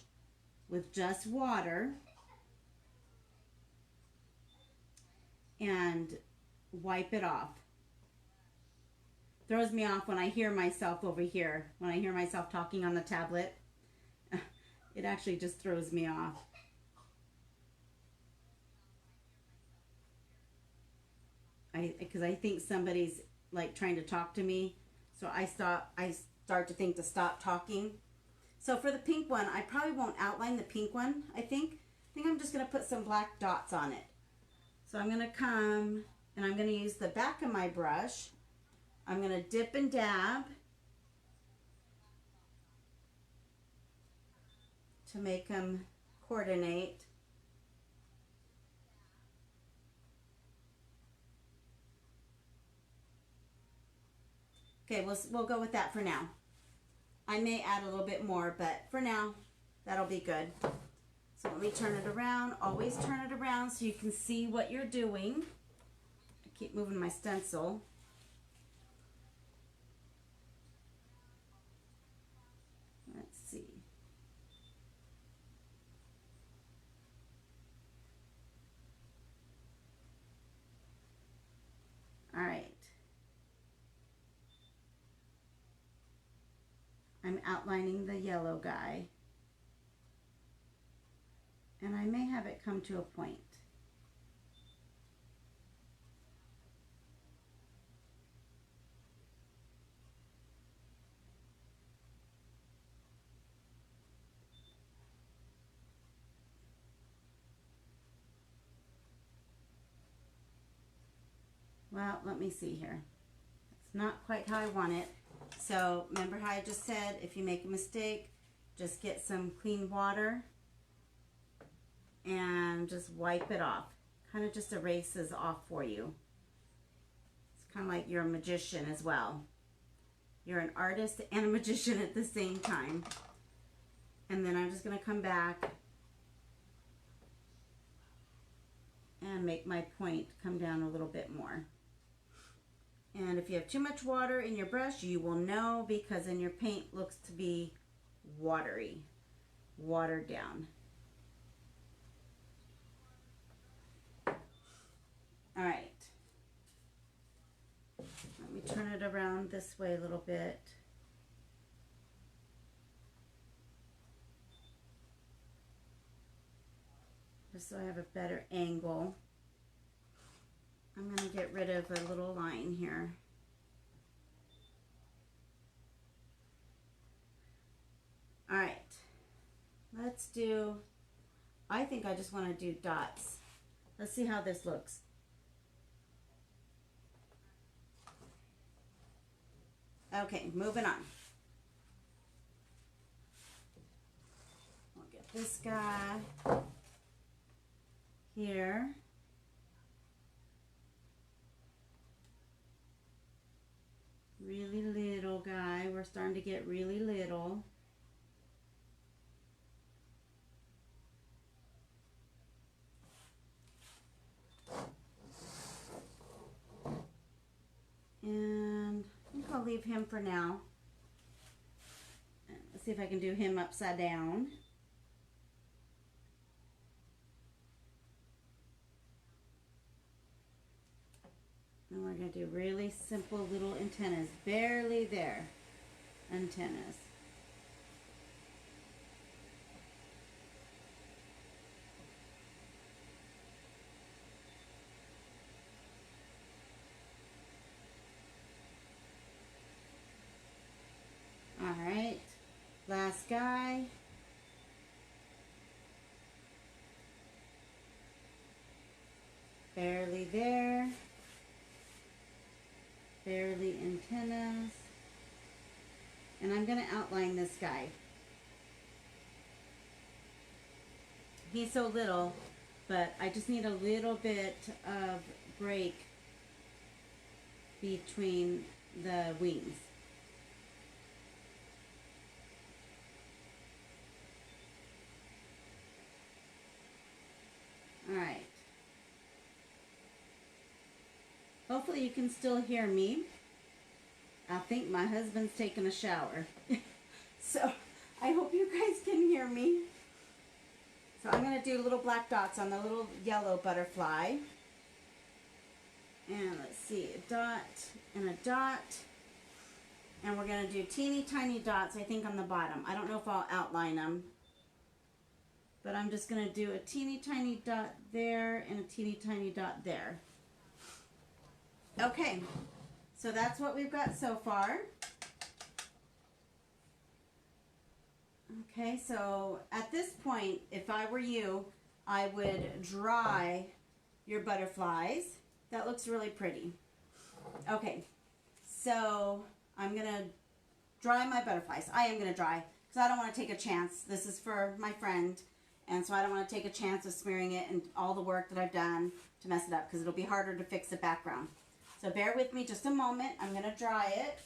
with just water and wipe it off. Throws me off when I hear myself over here, when I hear myself talking on the tablet. It actually just throws me off. I because I think somebody's like trying to talk to me. So I start to think to stop talking. So for the pink one, I probably won't outline the pink one, I think. I think I'm just going to put some black dots on it. So I'm going to come and I'm going to use the back of my brush. I'm going to dip and dab to make them coordinate. Okay, we'll go with that for now. I may add a little bit more, but for now, that'll be good. So let me turn it around. Always turn it around so you can see what you're doing. I keep moving my stencil. Let's see. All right. I'm outlining the yellow guy. And I may have it come to a point. Well, let me see here. It's not quite how I want it. So remember how I just said, if you make a mistake, just get some clean water and just wipe it off. Kind of just erases off for you. It's kind of like you're a magician as well. You're an artist and a magician at the same time. And then I'm just going to come back and make my point come down a little bit more. And if you have too much water in your brush, you will know, because then your paint looks to be watery, watered down. All right. Let me turn it around this way a little bit. Just so I have a better angle. I'm going to get rid of a little line here. All right. Let's do, I think I just want to do dots. Let's see how this looks. Okay, moving on. We'll get this guy here. Really little guy. We're starting to get really little. And I think I'll leave him for now. Let's see if I can do him upside down. And we're going to do really simple little antennas, barely there, antennas. All right, last guy. Barely there. Barely antennas. And I'm going to outline this guy. He's so little, but I just need a little bit of break between the wings. All right. Hopefully you can still hear me. I think my husband's taking a shower. So I hope you guys can hear me. So I'm going to do little black dots on the little yellow butterfly. And let's see, a dot and a dot. And we're going to do teeny tiny dots, I think, on the bottom. I don't know if I'll outline them. But I'm just going to do a teeny tiny dot there and a teeny tiny dot there. Okay, so that's what we've got so far. Okay, so at this point, if I were you, I would dry your butterflies. That looks really pretty. Okay, so I'm gonna dry my butterflies. I am gonna dry because I don't want to take a chance. This is for my friend, and so I don't want to take a chance of smearing it and all the work that I've done to mess it up because it'll be harder to fix the background. So bear with me just a moment. I'm gonna dry it.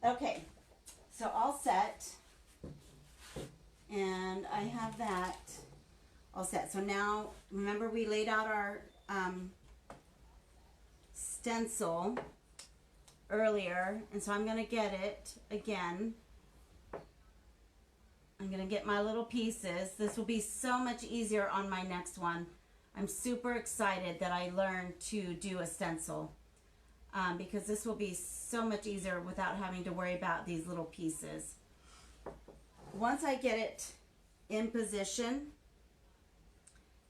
Okay, so all set, and I have that all set. So now, remember we laid out our stencil earlier, and so I'm going to get it again. I'm going to get my little pieces. This will be so much easier on my next one. I'm super excited that I learned to do a stencil. Because this will be so much easier without having to worry about these little pieces. Once I get it in position,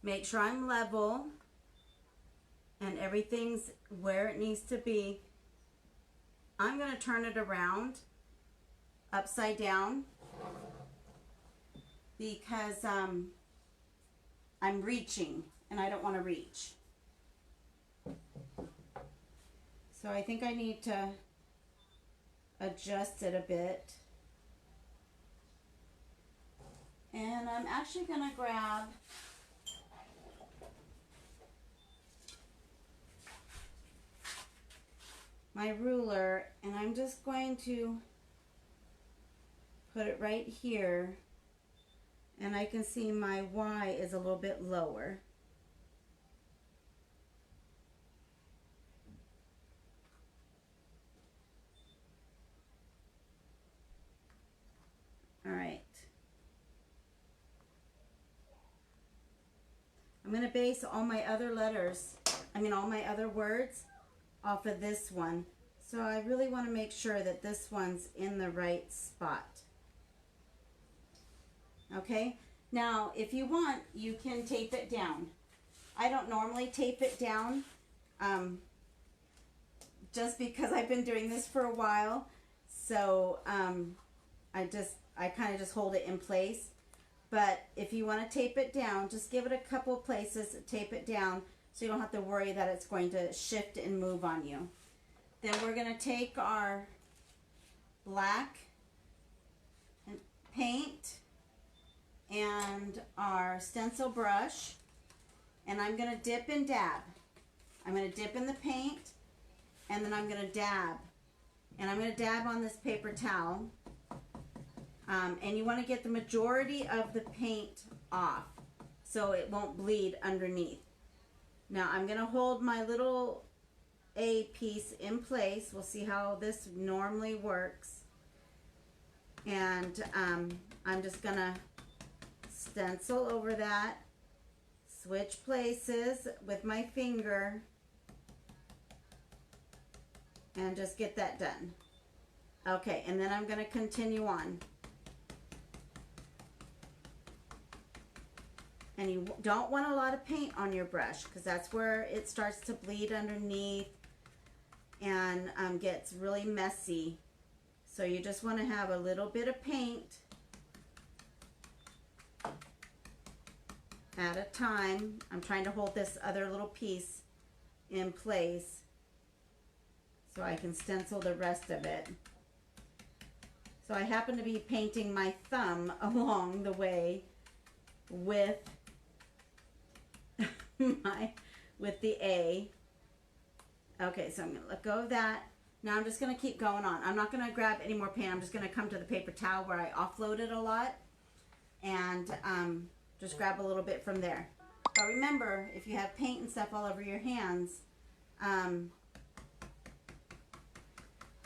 make sure I'm level and everything's where it needs to be. I'm going to turn it around upside down because I'm reaching and I don't want to reach. So I think I need to adjust it a bit. And I'm actually going to grab my ruler and I'm just going to put it right here. And I can see my Y is a little bit lower. All right. I'm going to base all my other letters, all my other words off of this one. So I really want to make sure that this one's in the right spot. Okay? Now, if you want, you can tape it down. I don't normally tape it down just because I've been doing this for a while. So I kind of just hold it in place. But if you want to tape it down, just give it a couple places, tape it down so you don't have to worry that it's going to shift and move on you. Then we're going to take our black and paint and our stencil brush, and I'm going to dip and dab. I'm going to dip in the paint, and then I'm going to dab. And I'm going to dab on this paper towel. And you want to get the majority of the paint off so it won't bleed underneath. Now I'm going to hold my little A piece in place. We'll see how this normally works. And I'm just going to stencil over that, switch places with my finger, and just get that done. Okay, and then I'm going to continue on. And you don't want a lot of paint on your brush because that's where it starts to bleed underneath and gets really messy. So you just want to have a little bit of paint at a time. I'm trying to hold this other little piece in place so I can stencil the rest of it. So I happen to be painting my thumb along the way with with the A. Okay, so I'm going to let go of that. Now I'm just going to keep going on. I'm not going to grab any more paint. I'm just going to come to the paper towel where I offloaded a lot and just grab a little bit from there. But remember, if you have paint and stuff all over your hands,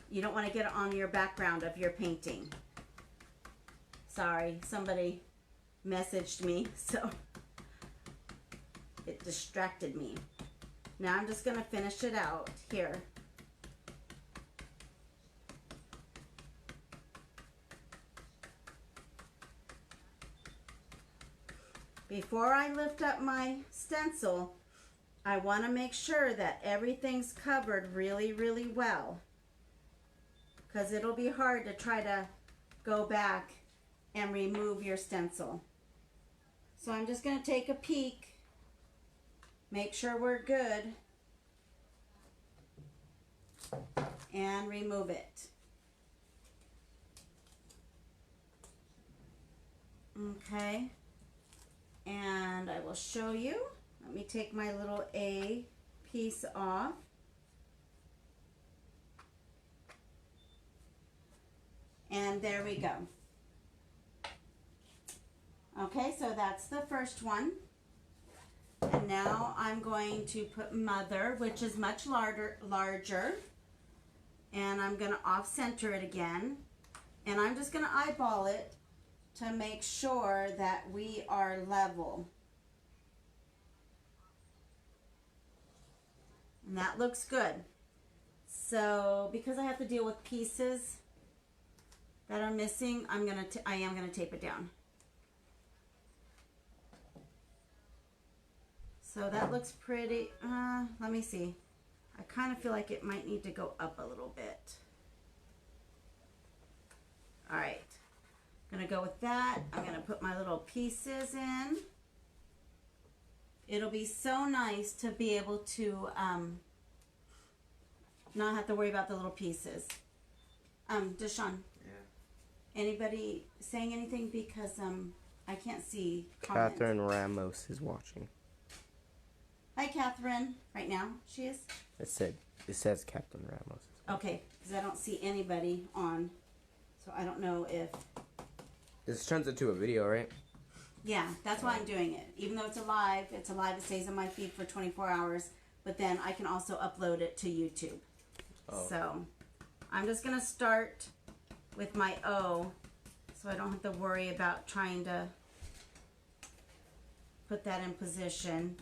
you don't want to get it on your background of your painting. Sorry, somebody messaged me, so it distracted me. Now I'm just going to finish it out here. Before I lift up my stencil, I want to make sure that everything's covered really, really well, because it'll be hard to try to go back and remove your stencil. So I'm just going to take a peek, make sure we're good, and remove it. Okay. And I will show you. Let me take my little A piece off. And there we go. Okay, so that's the first one. And now I'm going to put Mother, which is much larger. And I'm going to off-center it again. And I'm just going to eyeball it to make sure that we are level. And that looks good. So because I have to deal with pieces that are missing, I am gonna tape it down. So that looks pretty. Let me see. I kind of feel like it might need to go up a little bit. All right. Gonna go with that. I'm gonna put my little pieces in. It'll be so nice to be able to not have to worry about the little pieces. Deshaun. Yeah. Anybody saying anything, because I can't see comments. Catherine Ramos is watching. Hi, Catherine. Right now, she is. It says Captain Ramos. Okay, because I don't see anybody on, so I don't know if. This turns into a video, right? Yeah, that's why I'm doing it. Even though it's alive, it stays on my feed for 24 hours, but then I can also upload it to YouTube. Oh. So, I'm just going to start with my O, so I don't have to worry about trying to put that in position.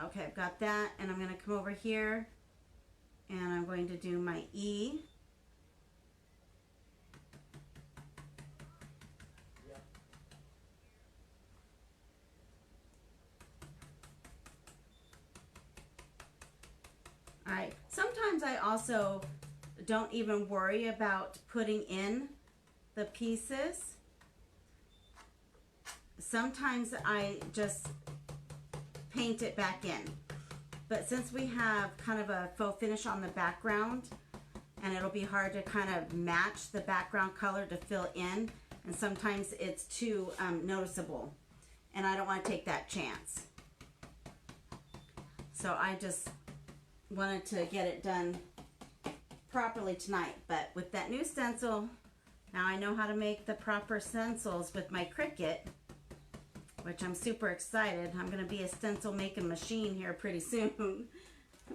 Okay, I've got that, and I'm going to come over here, and I'm going to do my E. All right, sometimes I also don't even worry about putting in the pieces. Sometimes I just paint it back in. But since we have kind of a faux finish on the background, and it'll be hard to kind of match the background color to fill in, and sometimes it's too noticeable, and I don't want to take that chance. So I just wanted to get it done properly tonight. But with that new stencil, now I know how to make the proper stencils with my Cricut, which I'm super excited. I'm going to be a stencil making machine here pretty soon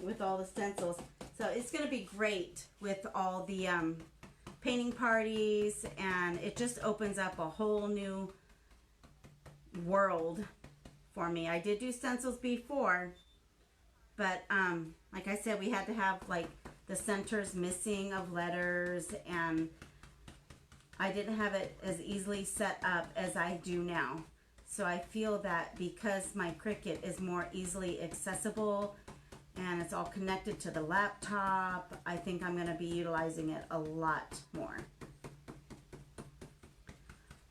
with all the stencils. So it's going to be great with all the painting parties, and it just opens up a whole new world for me. I did do stencils before, but like I said, we had to have like the centers missing of letters, and I didn't have it as easily set up as I do now. So I feel that because my Cricut is more easily accessible and it's all connected to the laptop, I think I'm going to be utilizing it a lot more.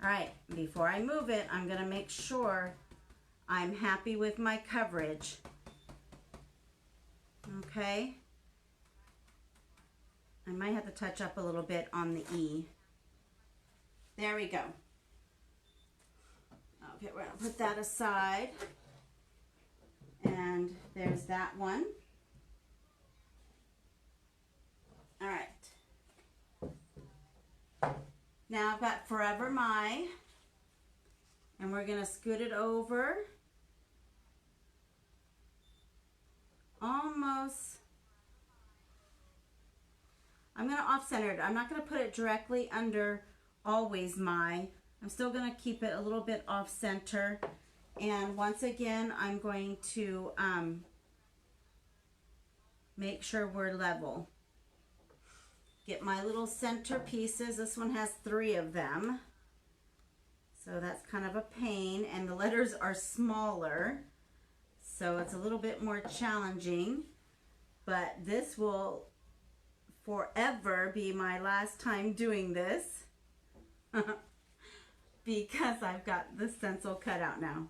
All right, before I move it, I'm going to make sure I'm happy with my coverage. Okay. I might have to touch up a little bit on the E. There we go. Okay, we're going to put that aside. there's that one. All right. Now I've got Forever My, and we're gonna scoot it over almost. I'm gonna off center it. I'm not gonna put it directly under Always My. I'm still gonna keep it a little bit off center. And once again, I'm going to make sure we're level. Get my little center pieces. This one has 3 of them. So that's kind of a pain. And the letters are smaller. So it's a little bit more challenging. But this will forever be my last time doing this. Because I've got the stencil cut out now.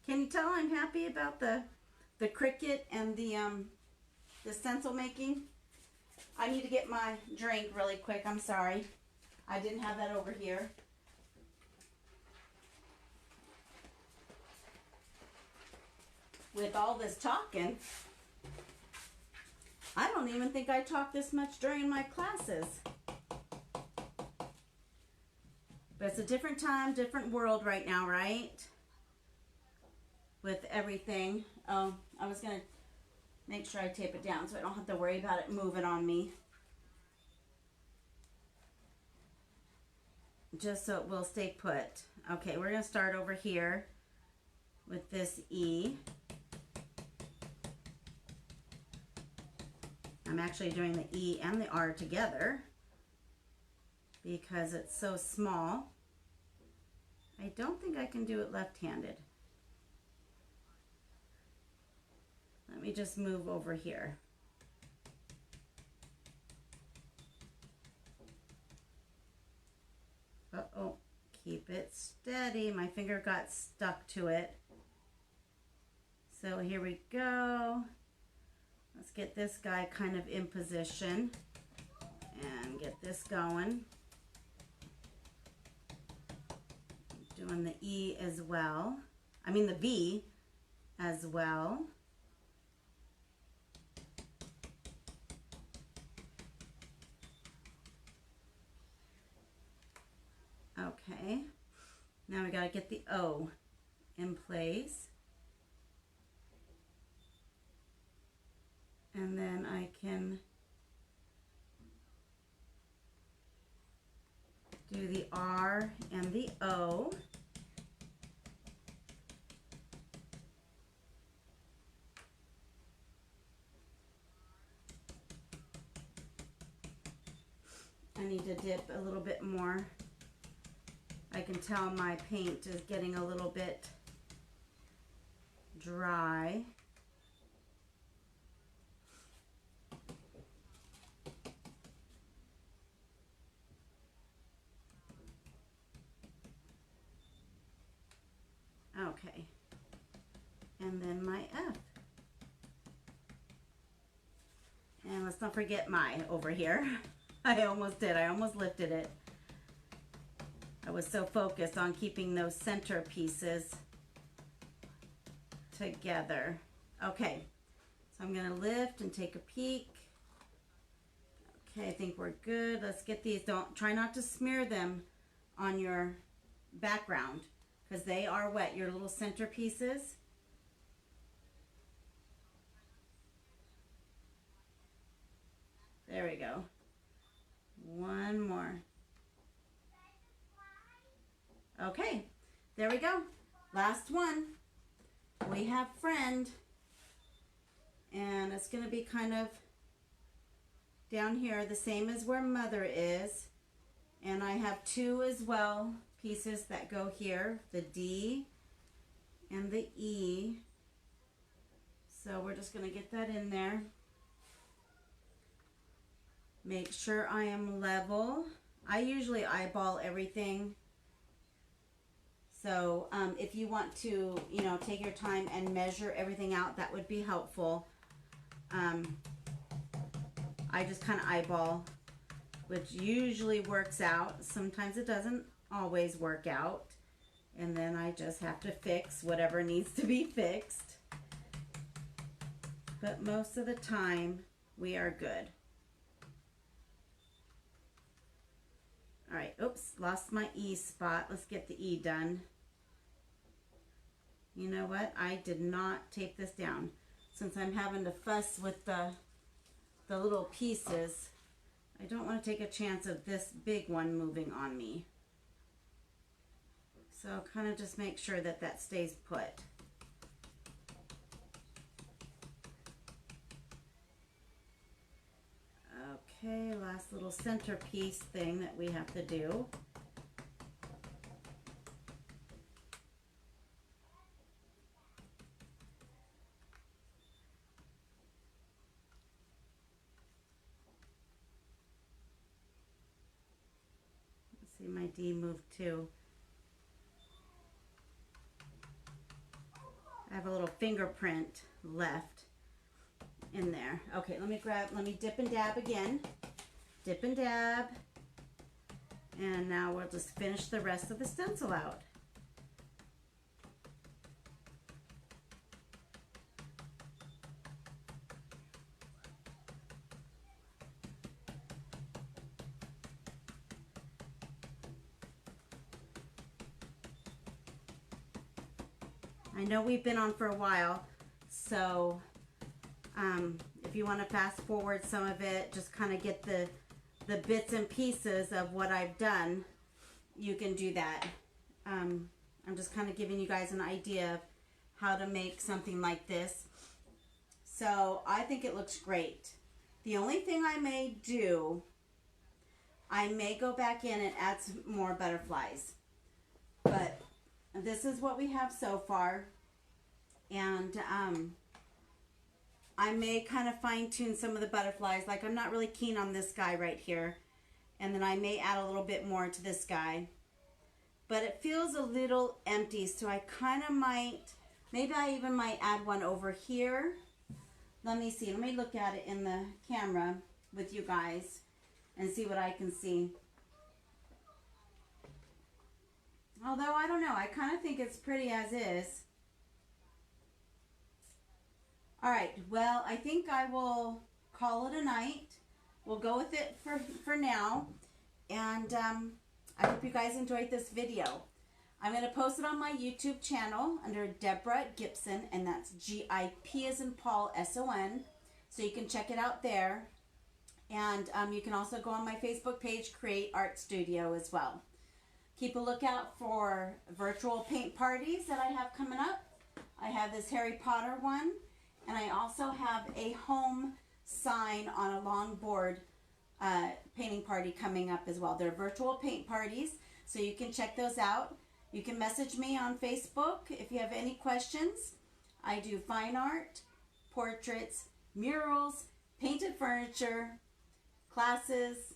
Can you tell I'm happy about the Cricut and the stencil making? I need to get my drink really quick. I'm sorry. I didn't have that over here. With all this talking, I don't even think I talk this much during my classes. But it's a different time, different world right now, right? With everything. Oh, I was going to make sure I tape it down so I don't have to worry about it moving on me. Just so it will stay put. Okay, we're going to start over here with this E. I'm actually doing the E and the R together because it's so small. I don't think I can do it left-handed. Let me just move over here. Uh-oh, keep it steady. My finger got stuck to it. So here we go. Let's get this guy kind of in position and get this going. Doing the E as well. I mean the V as well. Okay, now we gotta get the O in place. And then I can do the R and the O. I need to dip a little bit more. I can tell my paint is getting a little bit dry. Okay, and then my F. And let's not forget my over here. I almost did, I almost lifted it. I was so focused on keeping those center pieces together. Okay, so I'm gonna lift and take a peek. Okay, I think we're good. Let's get these, try not to smear them on your background because they are wet, your little center pieces. There we go. One more. Okay, there we go. Last one. We have Friend. And it's going to be kind of down here, the same as where Mother is. And I have 2 as well, pieces that go here, the D and the E. So we're just going to get that in there. Make sure I am level. I usually eyeball everything. So if you want to, you know, take your time and measure everything out, that would be helpful. I just kind of eyeball, which usually works out. Sometimes it doesn't always work out. And then I just have to fix whatever needs to be fixed. but most of the time we are good. All right, oops, lost my E spot. Let's get the E done. You know what? I did not tape this down. Since I'm having to fuss with the little pieces, I don't want to take a chance of this big one moving on me. So kind of just make sure that that stays put. Okay, last little centerpiece thing that we have to do. Let's see, my D moved too. I have a little fingerprint left in there. Okay, let me dip and dab again. Dip and dab. And now we'll just finish the rest of the stencil out. I know we've been on for a while, so if you want to fast forward some of it, just kind of get the bits and pieces of what I've done, you can do that. I'm just kind of giving you guys an idea of how to make something like this. So I think it looks great. The only thing I may do, I may go back in and add some more butterflies. But this is what we have so far. And I may kind of fine tune some of the butterflies. Like I'm not really keen on this guy right here. And then I may add a little bit more to this guy. But it feels a little empty. So I kind of might, maybe I even might add one over here. Let me see. Let me look at it in the camera with you guys and see what I can see. Although, I don't know. I kind of think it's pretty as is. All right. Well, I think I will call it a night. We'll go with it for now. And I hope you guys enjoyed this video. I'm going to post it on my YouTube channel under Deborah Gibson. And that's G-I-P as in Paul, S-O-N. So you can check it out there. And you can also go on my Facebook page, Create Art Studio as well. Keep a lookout for virtual paint parties that I have coming up. I have this Harry Potter one, and I also have a home sign on a long board painting party coming up as well. They're virtual paint parties, so you can check those out. You can message me on Facebook if you have any questions. I do fine art, portraits, murals, painted furniture, classes,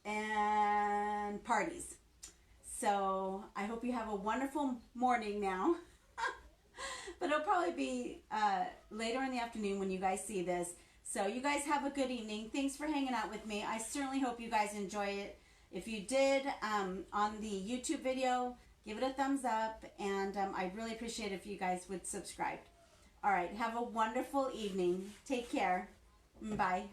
and parties. So I hope you have a wonderful morning now. But it'll probably be later in the afternoon when you guys see this. So you guys have a good evening. Thanks for hanging out with me. I certainly hope you guys enjoy it. If you did on the YouTube video, give it a thumbs up. And I'd really appreciate it if you guys would subscribe. All right. Have a wonderful evening. Take care. Bye.